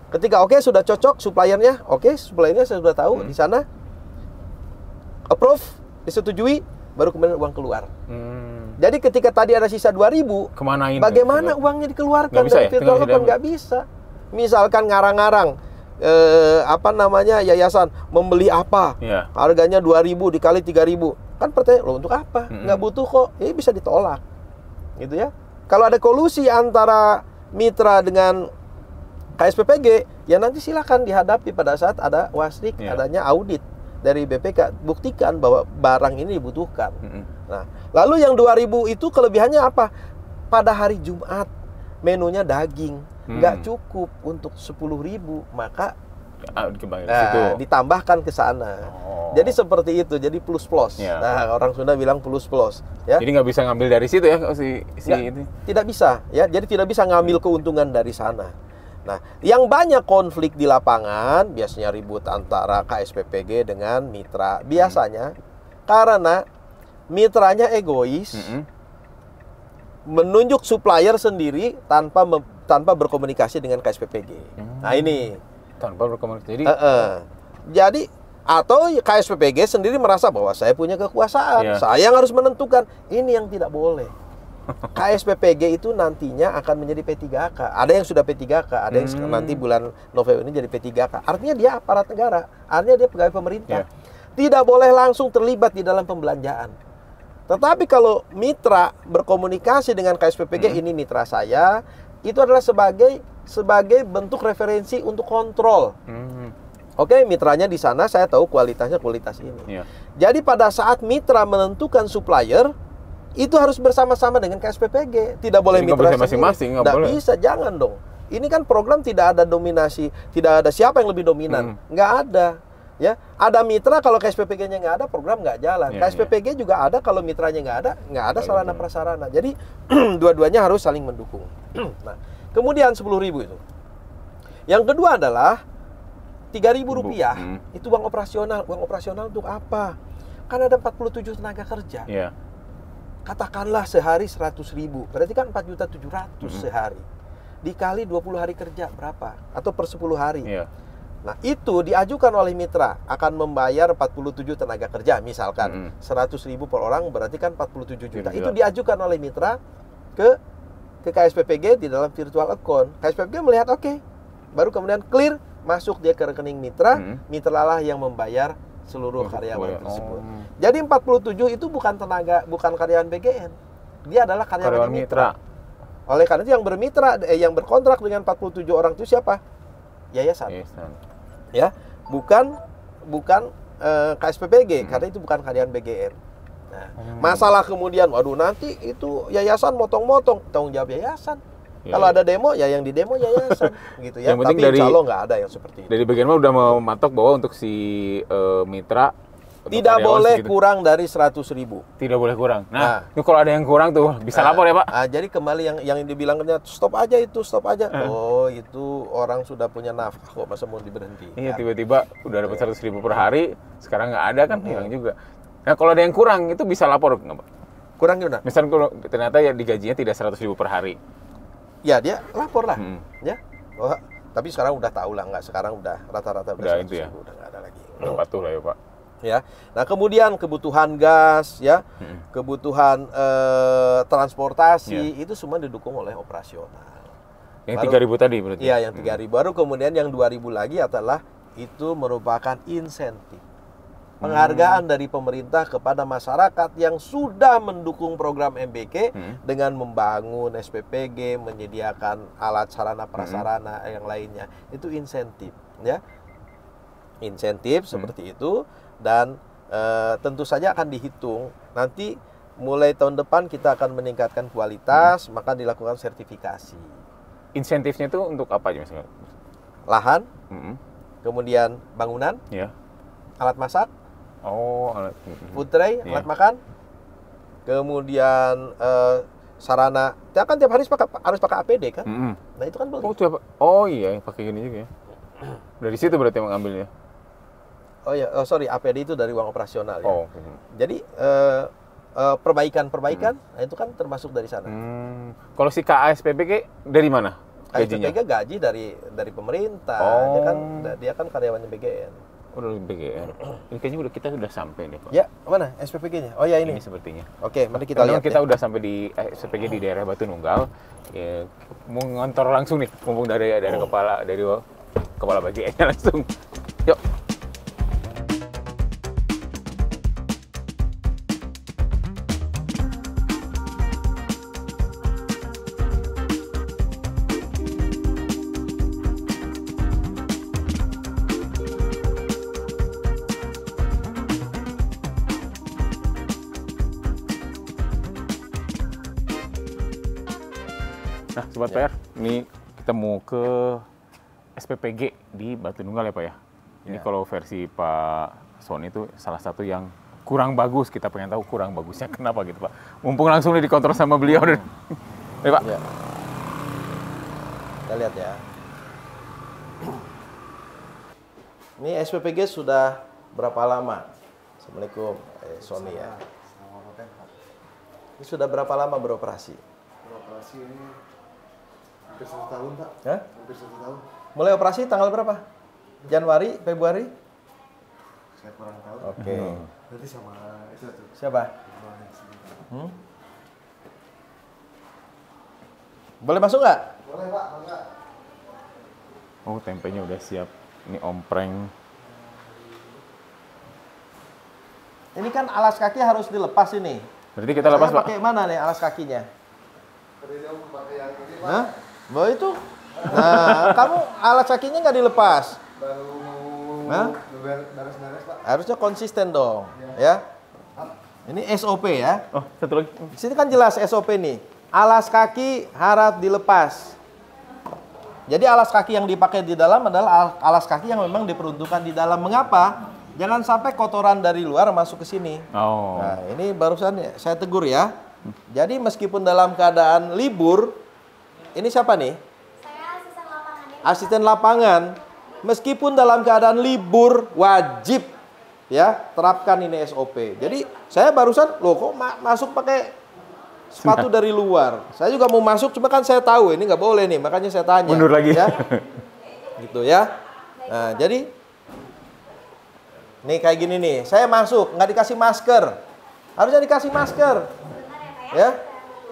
Speaker 1: Ketika sudah cocok suppliernya, suppliernya saya sudah tahu di sana, approve, disetujui, baru kemudian uang keluar. Jadi ketika tadi ada sisa 2.000, bagaimana uangnya dikeluarkan dari virtual account? Nggak bisa. Misalkan ngarang-ngarang, yayasan membeli apa, harganya 2.000 dikali 3.000, kan pertanyaan, loh untuk apa? Nggak butuh kok, ini bisa ditolak, gitu ya. Kalau ada kolusi antara mitra dengan KSPPG, ya nanti silakan dihadapi pada saat ada wasdik, adanya audit dari BPK, buktikan bahwa barang ini dibutuhkan. Nah, lalu yang 2.000 itu kelebihannya apa? Pada hari Jumat menunya daging, nggak cukup untuk 10.000, maka ditambahkan ke sana. Jadi seperti itu, jadi plus-plus. Nah, orang Sunda bilang plus-plus. Ya.
Speaker 2: Jadi nggak bisa ngambil dari situ ya
Speaker 1: ini? Tidak bisa, ya. Jadi tidak bisa ngambil keuntungan dari sana. Nah, yang banyak konflik di lapangan biasanya ribut antara KSPPG dengan mitra. Biasanya karena mitranya egois, menunjuk supplier sendiri tanpa berkomunikasi dengan KSPPG. Nah ini
Speaker 2: tanpa berkomunikasi.
Speaker 1: Jadi atau KSPPG sendiri merasa bahwa saya punya kekuasaan, saya yang harus menentukan. Ini yang tidak boleh. KSPPG itu nantinya akan menjadi P3K. Ada yang sudah P3K, ada yang nanti bulan November ini jadi P3K. Artinya dia aparat negara, artinya dia pegawai pemerintah. Tidak boleh langsung terlibat di dalam pembelanjaan. Tetapi kalau mitra berkomunikasi dengan KSPPG, ini mitra saya, itu adalah sebagai bentuk referensi untuk kontrol. Oke, mitranya di sana saya tahu kualitasnya kualitas ini. Jadi pada saat mitra menentukan supplier, itu harus bersama-sama dengan KSPPG. Tidak boleh mitra
Speaker 2: masing-masing.
Speaker 1: Nggak bisa, jangan dong. Ini kan program tidak ada dominasi, tidak ada siapa yang lebih dominan. Nggak ada. Ya, ada mitra, kalau KSPPG-nya nggak ada, program nggak jalan. KSPPG juga ada, kalau mitranya nggak ada sarana prasarana. Jadi dua-duanya harus saling mendukung. Nah, kemudian 10.000 itu. Yang kedua adalah Rp3.000. Itu uang operasional. Uang operasional untuk apa? Kan ada 47 tenaga kerja. Katakanlah sehari 100.000, berarti kan 4.700.000 sehari. Dikali 20 hari kerja berapa? Atau per 10 hari. Nah, itu diajukan oleh mitra, akan membayar 47 tenaga kerja misalkan. 100.000 per orang berarti kan 47 juta. Itu diajukan oleh mitra ke KSPPG di dalam virtual account. KSPPG melihat oke. Baru kemudian clear, masuk dia ke rekening mitra, mitralah yang membayar seluruh karyawan tersebut. Jadi 47 itu bukan karyawan BGN. Dia adalah karyawan mitra. Oleh karena itu yang bermitra, yang berkontrak dengan 47 orang itu siapa? Yayasan. Ya, bukan KSPPG, karena itu bukan karyawan BGN. Nah, masalah kemudian, waduh nanti itu yayasan motong-motong, tanggung jawab yayasan. Kalau ada demo, ya yang di demo yayasan, gitu ya. Tapi insya Allah nggak ada yang seperti itu.
Speaker 2: Dari bagian mana udah mematok bahwa untuk si mitra
Speaker 1: tidak boleh kurang dari 100.000.
Speaker 2: Tidak boleh kurang. Nah, itu kalau ada yang kurang tuh bisa lapor ya Pak.
Speaker 1: Jadi kembali yang dibilangnya stop aja itu, stop aja. Oh itu orang sudah punya nafkah kok, masa mau diberhenti?
Speaker 2: Iya, tiba-tiba udah dapat 100.000 per hari, sekarang nggak ada kan, hilang juga. Nah kalau ada yang kurang itu bisa lapor nggak Pak?
Speaker 1: Kurang gimana?
Speaker 2: Misalnya kalau ternyata ya digajinya tidak 100.000 per hari.
Speaker 1: Ya dia lapor lah, ya. Oh, tapi sekarang udah tahu lah, nggak, sekarang udah rata-rata udah 100.000, ya? Udah nggak ada lagi.
Speaker 2: Udah patuh lah ya Pak.
Speaker 1: Ya, nah kemudian kebutuhan gas, ya, kebutuhan transportasi itu semua didukung oleh operasional.
Speaker 2: Yang 3.000 tadi berarti?
Speaker 1: Iya, yang 3.000. Baru kemudian yang 2.000 lagi adalah itu merupakan insentif. Penghargaan dari pemerintah kepada masyarakat yang sudah mendukung program MBK dengan membangun SPPG, menyediakan alat sarana prasarana yang lainnya. Itu insentif, ya. Insentif seperti itu, dan tentu saja akan dihitung. Nanti mulai tahun depan kita akan meningkatkan kualitas, maka dilakukan sertifikasi.
Speaker 2: Insentifnya itu untuk apa aja misalnya?
Speaker 1: Lahan, kemudian bangunan, alat masak, food tray, alat makan, kemudian sarana. Kita kan tiap hari harus pakai APD kan? Nah itu kan beli.
Speaker 2: Oh iya, pakai gini juga ya. Dari situ berarti mengambilnya.
Speaker 1: Oh ya, sorry, APD itu dari uang operasional ya. Jadi perbaikan, nah itu kan termasuk dari sana.
Speaker 2: Kalau si KSPPG dari mana?
Speaker 1: KSPPG gaji dari pemerintah. Dia kan karyawannya BGN.
Speaker 2: Udah BGN. Ini kayaknya kita sudah sampai nih Pak.
Speaker 1: Ya, mana SPPG-nya? Oh ya ini.
Speaker 2: Ini sepertinya.
Speaker 1: Oke, mari kita lihat.
Speaker 2: Kita udah sampai di SPPG di daerah Batu Nunggal. Ya, mau ngontor langsung nih, mumpung dari kepala BGN langsung. Yuk. Nah, Sobat PR, ini kita mau ke SPPG di Batu Nunggal ya Pak ya. Ini kalau versi Pak Sony itu salah satu yang kurang bagus. Kita pengen tahu kurang bagusnya kenapa gitu Pak. Mumpung langsung nih dikontrol sama beliau. Nih Pak.
Speaker 1: Ya. Kita lihat ya. Ini SPPG sudah berapa lama? Assalamualaikum, Sony ya. Ini sudah berapa lama beroperasi?
Speaker 3: Beroperasi ini hampir 1 tahun, Pak.
Speaker 1: Hah?
Speaker 3: Hampir 1 tahun.
Speaker 1: Mulai operasi tanggal berapa? Januari, Februari?
Speaker 3: Saya kurang tahu.
Speaker 1: Oke.
Speaker 3: Nanti sama itu tuh.
Speaker 1: Siapa? Boleh masuk nggak?
Speaker 3: Boleh, Pak. Bangga.
Speaker 2: Oh, tempenya udah siap. Ini ompreng.
Speaker 1: Ini kan alas kaki harus dilepas ini.
Speaker 2: Berarti kita lepas,
Speaker 1: Saya
Speaker 2: Pak.
Speaker 1: pakai mana nih alas kakinya?
Speaker 3: Tadi dia mau pakai yang ini, Pak.
Speaker 1: Hah? Bahwa itu? Nah, kamu alas kakinya nggak dilepas.
Speaker 3: Baru
Speaker 1: Hah?
Speaker 3: mau beres-beres, Pak.
Speaker 1: Harusnya konsisten dong, ya. Ini SOP ya.
Speaker 2: Oh, satu lagi.
Speaker 1: Di sini kan jelas SOP nih. Alas kaki harap dilepas. Jadi alas kaki yang dipakai di dalam adalah alas kaki yang memang diperuntukkan di dalam. Mengapa? Jangan sampai kotoran dari luar masuk ke sini.
Speaker 2: Oh.
Speaker 1: Nah, ini barusan saya tegur ya. Jadi meskipun dalam keadaan libur, ini siapa nih?
Speaker 4: Saya asisten lapangan ya.
Speaker 1: Asisten lapangan. Meskipun dalam keadaan libur, wajib ya terapkan ini SOP. Jadi saya barusan, loh kok masuk pakai sepatu dari luar. Saya juga mau masuk, cuma kan saya tahu ini nggak boleh nih, makanya saya tanya.
Speaker 2: Mundur lagi.
Speaker 1: Ya. Gitu ya. Nah, jadi nih kayak gini nih, saya masuk nggak dikasih masker, harusnya dikasih masker, ya.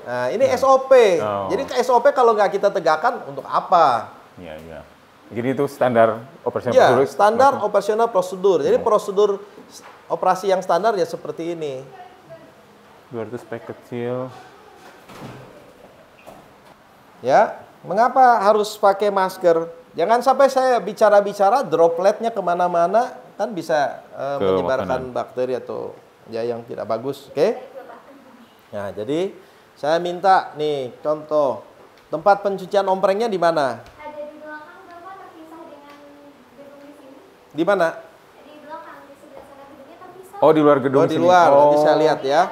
Speaker 1: Nah ini SOP,
Speaker 2: Oh.
Speaker 1: jadi SOP kalau nggak kita tegakkan untuk apa?
Speaker 2: Iya, iya. Jadi itu standar operasional
Speaker 1: Ya,
Speaker 2: prosedur.
Speaker 1: standar operasional prosedur. Jadi prosedur operasi yang standar ya seperti ini.
Speaker 2: 200 pack kecil.
Speaker 1: Ya, mengapa harus pakai masker? Jangan sampai saya bicara-bicara dropletnya kemana-mana, kan bisa
Speaker 2: Ke
Speaker 1: menyebarkan
Speaker 2: makanan.
Speaker 1: bakteri atau ya yang tidak bagus. Oke? Nah, jadi saya minta nih contoh tempat pencucian omprengnya di mana?
Speaker 4: Ada di belakang Bapak, terpisah dengan gedung di sini.
Speaker 1: Di mana?
Speaker 4: Di belakang di sebelah sana gedungnya terpisah.
Speaker 2: Oh, di luar gedung
Speaker 1: Oh, di
Speaker 2: sini.
Speaker 1: luar. Nanti
Speaker 2: Oh.
Speaker 1: saya lihat ya.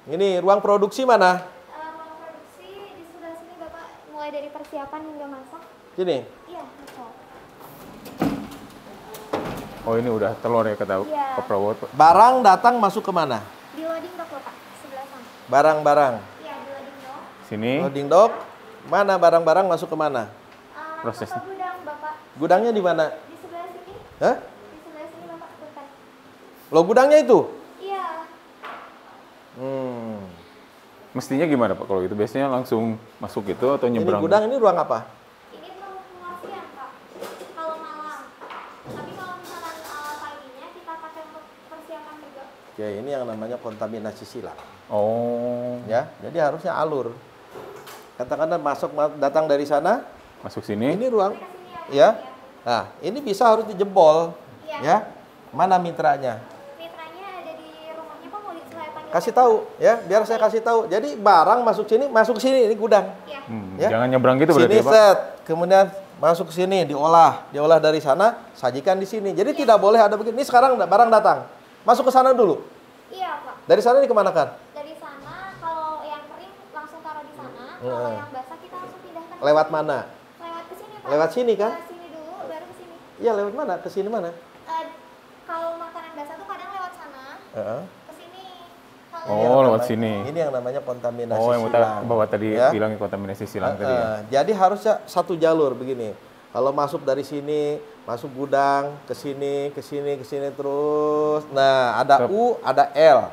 Speaker 1: Ini ruang produksi mana?
Speaker 4: Ruang produksi di sebelah sini Bapak, mulai dari persiapan hingga masak.
Speaker 1: Sini.
Speaker 4: Iya, betul.
Speaker 2: Oh, ini udah telur ya kata
Speaker 4: Iya.
Speaker 2: Pak Prabowo.
Speaker 1: Barang datang masuk ke mana?
Speaker 4: Di loading dock Bapak, sebelah sana.
Speaker 1: Barang-barang.
Speaker 4: Iya, di loading dock.
Speaker 2: Sini.
Speaker 1: Loading dock. Mana barang-barang masuk ke mana?
Speaker 2: Prosesnya.
Speaker 4: Masuk ke gudang Bapak,
Speaker 1: Gudangnya di mana?
Speaker 4: di sebelah sini.
Speaker 1: Hah?
Speaker 4: Di sebelah sini Bapak, depan.
Speaker 1: Lo gudangnya itu?
Speaker 4: Iya.
Speaker 2: Mestinya gimana Pak kalau gitu? Biasanya langsung masuk gitu atau
Speaker 1: Ini
Speaker 2: nyebrang?
Speaker 1: gudang, ini ruang apa?
Speaker 4: Ini ruang pengasian Pak, kalau malam. Tapi kalau misalkan paginya kita pakai untuk persiapan juga.
Speaker 1: Oke, ini yang namanya kontaminasi silang.
Speaker 2: Oh.
Speaker 1: Ya, jadi harusnya alur. Katakanlah datang dari sana,
Speaker 2: Masuk sini.
Speaker 1: ini ruang, ya. Nah, ini bisa harus dijebol,
Speaker 4: Iya.
Speaker 1: ya. Mana mitranya?
Speaker 4: Mitranya ada di rumahnya Pak, mau diselepannya.
Speaker 1: Kasih tahu, ya. Biar saya kasih tahu. Jadi barang masuk sini, ini gudang.
Speaker 4: Iya.
Speaker 1: Ya.
Speaker 2: Jangan nyebrang gitu berarti
Speaker 1: Sini
Speaker 2: ya Pak?
Speaker 1: set, kemudian masuk ke sini, diolah dari sana, sajikan di sini. Jadi tidak boleh ada begini. Ini sekarang barang datang, masuk ke sana dulu.
Speaker 4: Iya Pak.
Speaker 1: Dari sana dikemanakan?
Speaker 4: Dari sana kalau yang kering langsung taruh di sana. Kalau yang basah kita langsung pindahkan. ke
Speaker 1: Lewat
Speaker 4: sini.
Speaker 1: mana?
Speaker 4: Lewat ke sini Pak.
Speaker 1: Lewat sini kan?
Speaker 4: Ke sini dulu, baru ke sini.
Speaker 1: Iya, lewat mana? Ke sini mana?
Speaker 4: Kalau makanan basah tuh kadang lewat sana,
Speaker 1: Heeh.
Speaker 4: ke sini.
Speaker 2: Oh, lewat sini.
Speaker 1: Ini yang namanya kontaminasi
Speaker 2: Oh, yang
Speaker 1: silang.
Speaker 2: Bapak tadi
Speaker 1: Ya.
Speaker 2: bilang kontaminasi silang tadi ya.
Speaker 1: Jadi harusnya satu jalur begini. Kalau masuk dari sini, masuk gudang, ke sini terus. Nah, ada U, ada L.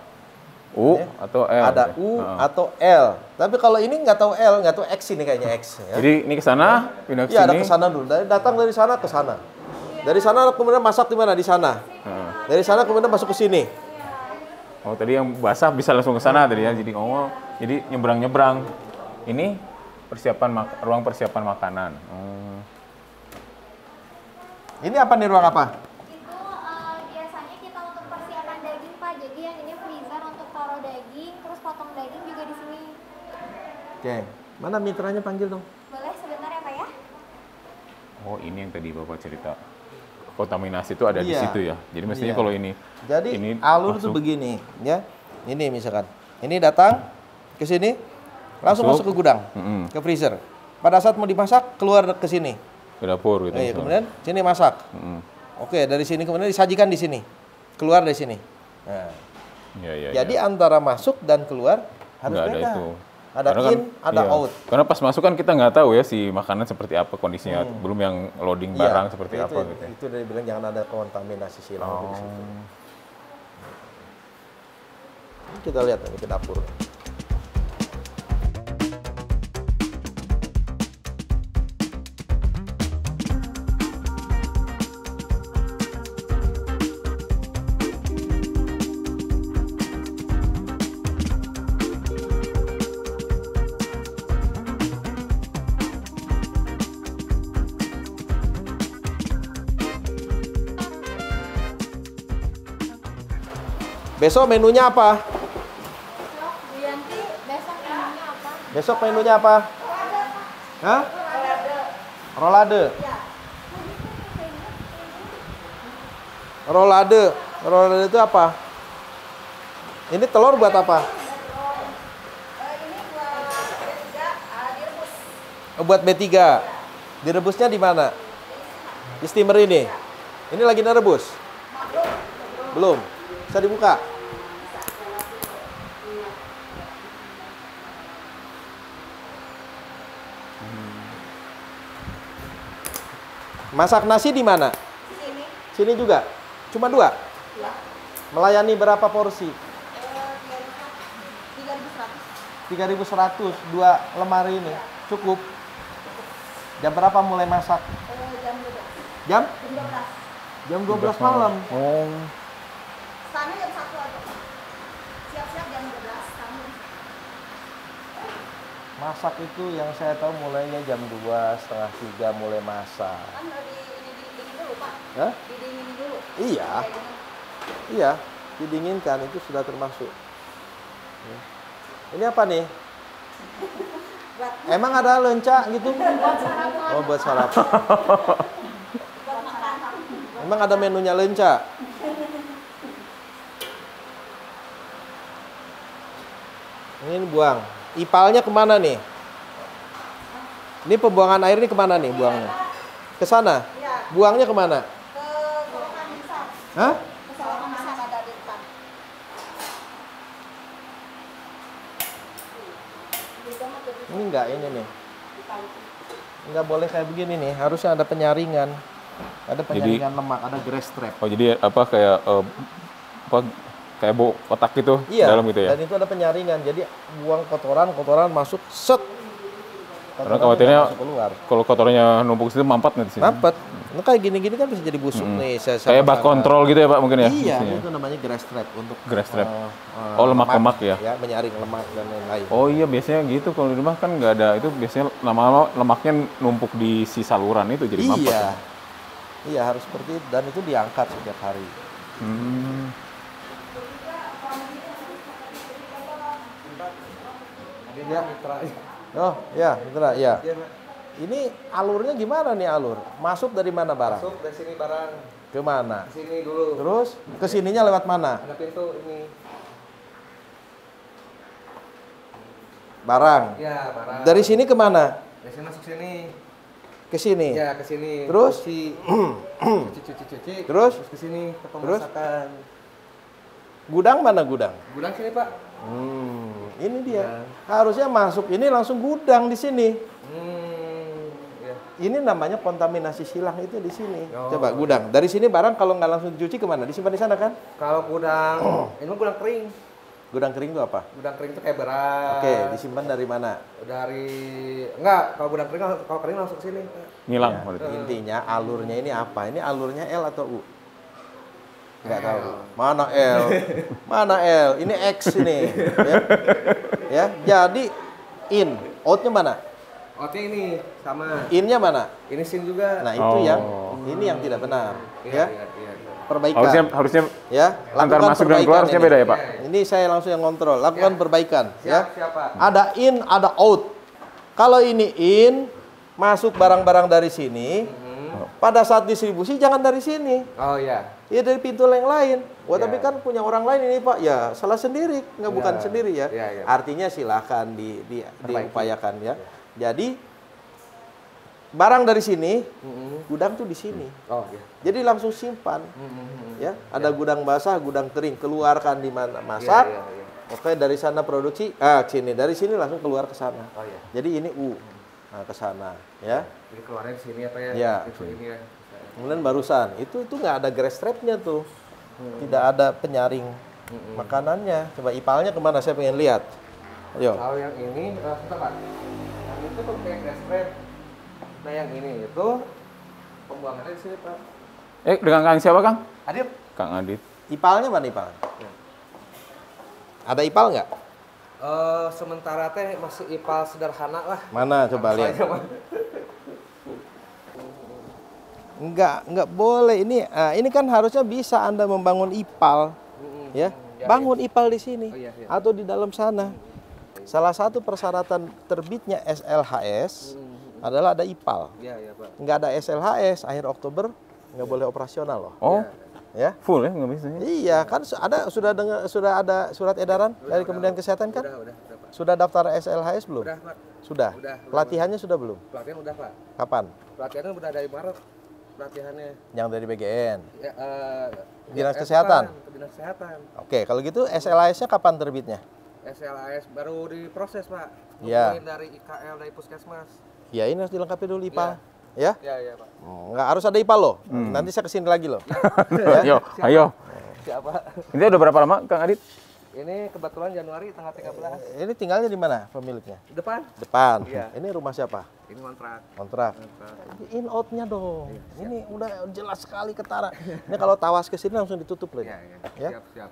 Speaker 2: U
Speaker 1: Ya.
Speaker 2: atau L?
Speaker 1: Ada
Speaker 2: gitu?
Speaker 1: U
Speaker 2: Heeh.
Speaker 1: atau L. Tapi kalau ini nggak tahu L, nggak tahu X ini kayaknya X. Ya.
Speaker 2: Jadi ini ke sana, pindah ke
Speaker 1: Iya, ada
Speaker 2: sini.
Speaker 1: ke sana dulu. Datang dari sana ke sana. Dari sana kemudian masak di mana? Di sana.
Speaker 2: Heeh.
Speaker 1: Dari sana kemudian masuk ke sini.
Speaker 2: Oh, tadi yang basah bisa langsung ke sana tadi ya. Jadi jadi nyebrang-nyebrang. Ini ruang persiapan makanan.
Speaker 1: Ini apa nih, ruang apa?
Speaker 4: Itu biasanya kita untuk persiapan daging Pak. Jadi yang ini freezer untuk taruh daging, terus potong daging juga di sini.
Speaker 1: Oke. Mana mitranya, panggil dong.
Speaker 4: Boleh sebentar ya Pak ya?
Speaker 2: Oh, ini yang tadi Bapak cerita. Kontaminasi itu ada di
Speaker 1: Iya.
Speaker 2: situ ya. Jadi mestinya
Speaker 1: Iya.
Speaker 2: kalau ini
Speaker 1: Jadi
Speaker 2: ini
Speaker 1: alur itu
Speaker 2: masuk.
Speaker 1: begini, ya. Ini misalkan, ini datang ke sini, langsung masuk ke gudang, ke freezer. Pada saat mau dimasak, keluar ke sini.
Speaker 2: ke dapur gitu. misalnya.
Speaker 1: Kemudian sini masak.
Speaker 2: Mm-mm.
Speaker 1: Oke, dari sini kemudian disajikan di sini, keluar dari sini. Nah,
Speaker 2: Iya, iya,
Speaker 1: jadi
Speaker 2: iya.
Speaker 1: antara masuk dan keluar Harus
Speaker 2: nggak ada
Speaker 1: beda.
Speaker 2: itu.
Speaker 1: Ada
Speaker 2: Karena
Speaker 1: in, ada
Speaker 2: iya.
Speaker 1: out.
Speaker 2: Karena pas masuk kan kita nggak tahu ya si makanan seperti apa kondisinya, belum yang loading barang seperti
Speaker 1: itu,
Speaker 2: apa gitu. Ya.
Speaker 1: Itu dari bilang jangan ada kontaminasi silang di situ. Kita lihat nanti ke dapur. Besok menunya apa?
Speaker 4: Bu Yanti, besok menunya apa?
Speaker 1: Besok menunya apa? Hah? Rolade. Rolade. Rolade itu apa? Ini telur buat apa?
Speaker 5: Ini buat B3, direbus.
Speaker 1: Buat B3. Direbusnya di mana? Di steamer ini. Ini lagi direbus? Belum. Bisa dibuka? Masak nasi di mana?
Speaker 5: Sini.
Speaker 1: Sini juga? Cuma 2?
Speaker 5: Ya.
Speaker 1: Melayani berapa porsi?
Speaker 5: 3.100.
Speaker 1: 3.100, 2 lemari ini. Cukup? Jam berapa mulai masak?
Speaker 5: Jam 12.
Speaker 1: Jam?
Speaker 5: Jam 12.
Speaker 1: Jam 12 malam.
Speaker 2: Oh.
Speaker 5: Startnya jam 1 aja. Siap-siap jam 12. Kamu.
Speaker 1: Masak itu yang saya tahu mulainya jam 2, setengah 3 mulai masak.
Speaker 5: Kan didingin dulu, Pak.
Speaker 1: Hah?
Speaker 5: Didingin dulu.
Speaker 1: Iya.
Speaker 5: Kayak gini.
Speaker 1: Iya, didinginkan itu sudah termasuk. Ini apa nih?
Speaker 5: Buat
Speaker 1: Emang ada lenca gitu? Oh, buat sarapan. Emang ada menunya lenca? Ini buang. Ipalnya kemana nih? Ini pembuangan air ini kemana nih buangnya? Ke sana? Buangnya kemana?
Speaker 5: ke selokan besar.
Speaker 1: Hah?
Speaker 5: Ke selokan besar ada di depan.
Speaker 1: Ini enggak ini nih. Enggak boleh kayak begini nih. Harusnya ada penyaringan. Ada penyaringan lemak, ada grass trap.
Speaker 2: Oh jadi apa kayak apa kayak bau otak gitu
Speaker 1: Iya,
Speaker 2: dalam gitu ya?
Speaker 1: dan itu ada penyaringan. Jadi buang kotoran masuk set.
Speaker 2: Karena khawatirnya
Speaker 1: Masuk keluar.
Speaker 2: kalau kotornya numpuk situ mampat nanti sini.
Speaker 1: Mampet. Nah, kayak gini-gini kan bisa jadi busuk nih.
Speaker 2: Kayak bak kontrol gitu ya Pak mungkin ya?
Speaker 1: Iya,
Speaker 2: isinya.
Speaker 1: itu namanya grass trap untuk
Speaker 2: Grass trap. Oh, lemak-lemak ya?
Speaker 1: Ya, menyaring lemak dan lain-lain.
Speaker 2: Oh iya biasanya gitu kalau di rumah kan nggak ada itu biasanya lama-lama lemaknya numpuk di si saluran itu jadi mampet.
Speaker 1: Iya. Iya, harus seperti itu dan itu diangkat setiap hari.
Speaker 3: Dia mitra.
Speaker 1: Oh, ya, Mitra, ya. Ini alurnya gimana nih alur? Masuk dari mana barang?
Speaker 3: Masuk dari sini barang.
Speaker 1: Ke mana?
Speaker 3: Ke sini dulu.
Speaker 1: Terus ke sininya lewat mana?
Speaker 3: Ada pintu ini.
Speaker 1: Barang.
Speaker 3: Ya, barang.
Speaker 1: Dari sini ke mana?
Speaker 3: Dari sini masuk sini.
Speaker 1: Ke sini.
Speaker 3: Ya, ke sini.
Speaker 1: Terus?
Speaker 3: Cuci.
Speaker 1: Terus?
Speaker 3: ke sini ke
Speaker 1: Terus?
Speaker 3: pemasakan.
Speaker 1: Gudang mana gudang?
Speaker 3: Gudang sini, Pak.
Speaker 1: Ini dia.
Speaker 3: Ya.
Speaker 1: Harusnya masuk ini langsung gudang di sini.
Speaker 3: Ya.
Speaker 1: Ini namanya kontaminasi silang itu di sini.
Speaker 3: Oh.
Speaker 1: Coba gudang. Dari sini barang kalau nggak langsung dicuci kemana? Disimpan di sana kan?
Speaker 3: Kalau gudang, ini mah gudang kering.
Speaker 1: Gudang kering itu apa?
Speaker 3: Gudang kering itu kayak beras.
Speaker 1: Oke, disimpan dari mana?
Speaker 3: Dari enggak, kalau gudang kering kalau kering langsung sini.
Speaker 2: Ngilang.
Speaker 1: Ya, intinya alurnya ini apa? Ini alurnya L atau U? Nggak tahu. Mana L? Mana L? Ini X ini. Ya, jadi in. Outnya mana?
Speaker 3: Outnya ini sama.
Speaker 1: In-nya mana?
Speaker 3: Ini sin juga.
Speaker 1: Nah, itu
Speaker 2: Oh.
Speaker 1: yang tidak benar. Ya,
Speaker 3: Iya.
Speaker 1: perbaikan.
Speaker 2: Harusnya
Speaker 1: Ya,
Speaker 2: antar
Speaker 1: lakukan
Speaker 2: masuk dan keluar harusnya
Speaker 1: perbaikan
Speaker 2: beda ya
Speaker 1: ini.
Speaker 2: Pak?
Speaker 1: Ini saya langsung yang kontrol. Lakukan perbaikan. Ya.
Speaker 3: Siapa?
Speaker 1: Ada in, ada out. Kalau ini in, masuk barang-barang dari sini. Pada saat distribusi jangan dari sini.
Speaker 3: Oh iya.
Speaker 1: Ya dari pintu yang lain. Wah,
Speaker 3: Ya.
Speaker 1: tapi kan punya orang lain ini Pak. Ya salah sendiri, nggak
Speaker 3: Ya.
Speaker 1: bukan sendiri ya.
Speaker 3: Ya.
Speaker 1: Artinya silakan
Speaker 3: Perbaiki.
Speaker 1: diupayakan ya. Jadi barang dari sini, gudang tuh di sini.
Speaker 3: Oh iya.
Speaker 1: Jadi langsung simpan. Ya, ada gudang basah, gudang kering. Keluarkan di mana masak.
Speaker 3: Iya.
Speaker 1: Oke, dari sana produksi, sini. Dari sini langsung keluar ke sana.
Speaker 3: Oh iya.
Speaker 1: Jadi ini U, nah ke sana, ya.
Speaker 3: Jadi keluarnya di sini apa ya?
Speaker 1: Iya.
Speaker 3: Itu ini ya.
Speaker 1: Kemudian barusan, itu nggak ada grass trapnya tuh. Tidak ada penyaring makanannya. Coba ipalnya kemana? Saya pengen lihat. Ayo.
Speaker 3: Kalau yang ini, sebentar Pak. Yang itu pakai grass trap. Nah yang ini itu pembuangannya di sini Pak.
Speaker 2: Dengan Kang siapa, Kang?
Speaker 3: Adit.
Speaker 2: Kang Adit.
Speaker 1: Ipalnya mana ipal? Ada ipal nggak?
Speaker 3: Sementara teh masih ipal sederhana lah.
Speaker 1: Mana coba lihat.
Speaker 3: Soalnya, Pak.
Speaker 1: Enggak boleh. Ini kan harusnya bisa Anda membangun ipal, ya. Bangun ipal di sini
Speaker 3: Oh, iya.
Speaker 1: atau di dalam sana. Salah satu persyaratan terbitnya SLHS adalah ada ipal.
Speaker 3: Iya Pak.
Speaker 1: Nggak ada SLHS akhir Oktober nggak boleh operasional loh.
Speaker 2: Oh,
Speaker 1: Ya.
Speaker 2: full ya nggak bisa.
Speaker 1: Iya, kan sudah ada surat edaran dari Kementerian Kesehatan kan?
Speaker 3: Udah Pak.
Speaker 1: Sudah daftar SLHS belum?
Speaker 3: Udah Pak.
Speaker 1: Sudah.
Speaker 3: Udah.
Speaker 1: Pelatihannya sudah belum?
Speaker 3: Pelatihan udah Pak.
Speaker 1: Kapan?
Speaker 3: Pelatihannya udah dari Maret. Pelatihannya.
Speaker 1: Yang dari BGN.
Speaker 3: Ya,
Speaker 1: Dinas Kesehatan?
Speaker 3: bukan, Dinas Kesehatan.
Speaker 1: Oke, kalau gitu SLHS-nya kapan terbitnya?
Speaker 3: SLAS baru diproses Pak.
Speaker 1: Iya.
Speaker 3: Nungguin dari IKL dari Puskesmas.
Speaker 1: Ya ini harus dilengkapi dulu IPA. Ya?
Speaker 3: Iya Pak.
Speaker 1: Nggak harus ada IPA loh. Nanti saya kesini lagi loh.
Speaker 2: Ayo.
Speaker 3: Siapa?
Speaker 2: Ini udah berapa lama, Kang Adit?
Speaker 3: Ini kebetulan Januari tanggal 13.
Speaker 1: Ini tinggalnya di mana pemiliknya?
Speaker 3: Depan.
Speaker 1: Depan.
Speaker 3: Iya.
Speaker 1: Ini rumah siapa?
Speaker 3: Ini kontrak.
Speaker 1: Kontrak. In out-nya dong. Ini udah jelas sekali ketara. Ini kalau tawas ke sini langsung ditutup loh.
Speaker 3: Iya.
Speaker 1: Ya?
Speaker 3: Siap.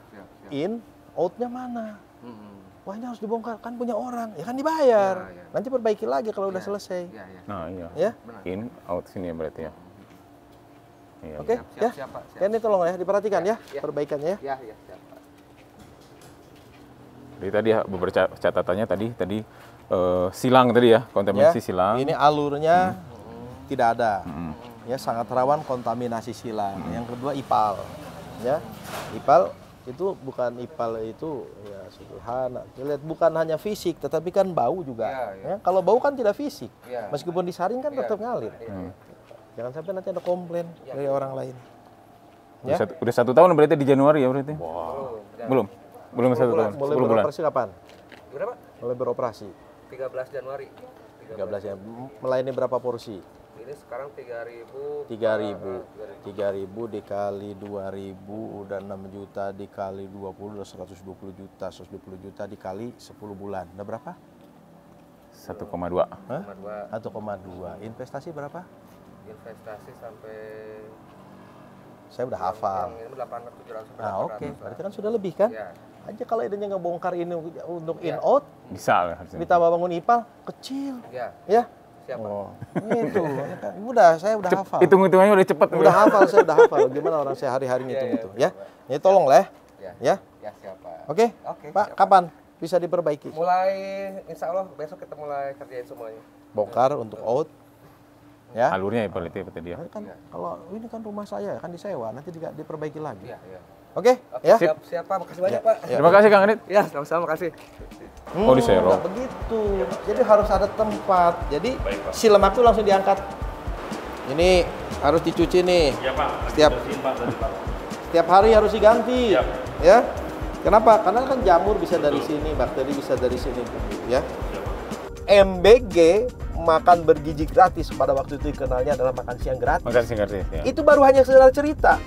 Speaker 1: In, out-nya mana?
Speaker 3: Mm-mm.
Speaker 1: Wah ini harus dibongkar, kan punya orang. Ya kan dibayar.
Speaker 3: Iya.
Speaker 1: Nanti perbaiki lagi kalau udah
Speaker 3: Iya.
Speaker 1: selesai.
Speaker 3: Iya.
Speaker 2: Nah, iya.
Speaker 1: Ya?
Speaker 3: Benar.
Speaker 2: In, out sini ya berarti ya. Iya.
Speaker 1: Oke,
Speaker 3: Siap,
Speaker 1: ya.
Speaker 3: siap, Pak, siap.
Speaker 1: Kan ini tolong ya diperhatikan ya,
Speaker 3: Ya.
Speaker 1: perbaikannya ya.
Speaker 3: Iya, siap Pak.
Speaker 2: Jadi tadi ya, beberapa catatannya tadi silang tadi ya, kontaminasi silang.
Speaker 1: Ini alurnya tidak ada. Ya sangat rawan kontaminasi silang. Yang kedua ipal. Ya. Ipal itu bukan ipal itu ya sederhana. Lihat bukan hanya fisik tetapi kan bau juga.
Speaker 3: Iya, iya.
Speaker 1: Ya, kalau bau kan tidak fisik.
Speaker 3: Iya.
Speaker 1: Meskipun disaring kan
Speaker 3: Iya.
Speaker 1: tetap ngalir. Jangan sampai nanti ada komplain dari orang lain. Ya.
Speaker 2: Udah 1 tahun berarti di Januari ya berarti? Belum? Belum 1 tahun?
Speaker 1: Mulai
Speaker 2: 10 bulan?
Speaker 1: beroperasi kapan?
Speaker 3: Berapa?
Speaker 1: Mulai beroperasi.
Speaker 3: 13 Januari.
Speaker 1: 13 ya. Melayani berapa porsi?
Speaker 3: Ini sekarang 3.000.
Speaker 1: 3.000 dikali 2.000 udah 6 juta dikali 20 udah 120 juta. 120 juta dikali 10 bulan. Udah berapa?
Speaker 2: 1,2.
Speaker 1: Hah?
Speaker 3: 1,2.
Speaker 1: 1,2. Investasi berapa?
Speaker 3: Investasi sampai
Speaker 1: Saya udah hafal.
Speaker 3: yang ini 800 700
Speaker 1: Nah, oke. Berarti kan sudah lebih kan?
Speaker 3: Ya.
Speaker 1: Aja kalau idenya ngebongkar ini untuk in out,
Speaker 2: Bisa lah harusnya.
Speaker 1: ditambah bangun ipal, kecil.
Speaker 3: Ya.
Speaker 1: Ya?
Speaker 3: Siapa?
Speaker 1: Oh, itu. Saya udah hafal.
Speaker 2: Hitung-hitungannya udah cepet.
Speaker 1: Udah hafal, saya udah hafal. Gimana orang saya hari-hari ngitung itu, ya? Ini tolong lah
Speaker 3: Ya.
Speaker 1: ya.
Speaker 3: Ya, siapa?
Speaker 1: Oke?
Speaker 3: Oke,
Speaker 1: Pak,
Speaker 3: siap,
Speaker 1: kapan bisa diperbaiki?
Speaker 3: Mulai insya Allah besok kita mulai kerjain semuanya.
Speaker 1: Bongkar untuk out. Ya.
Speaker 2: Alurnya ya berarti tadi ya.
Speaker 1: Kan kalau ini kan rumah saya kan disewa, nanti diperbaiki lagi.
Speaker 3: Iya.
Speaker 1: Oke?
Speaker 3: Oke,
Speaker 1: Ya.
Speaker 3: siap Pak. Makasih banyak Pak.
Speaker 1: Ya.
Speaker 2: Terima kasih Kang Adit.
Speaker 3: Ya, sama-sama makasih.
Speaker 2: Oh, diserok.
Speaker 1: Nggak begitu. Jadi harus ada tempat. Jadi si lemak itu langsung diangkat. Ini harus dicuci nih.
Speaker 6: Iya Pak.
Speaker 1: Setiap hari harus diganti. Ya. Kenapa? Karena kan jamur bisa dari sini, bakteri bisa dari sini, ya. MBG makan bergizi gratis pada waktu itu dikenalnya adalah makan siang gratis.
Speaker 2: Makan singkat sih. Ya.
Speaker 1: Itu baru hanya sekedar cerita.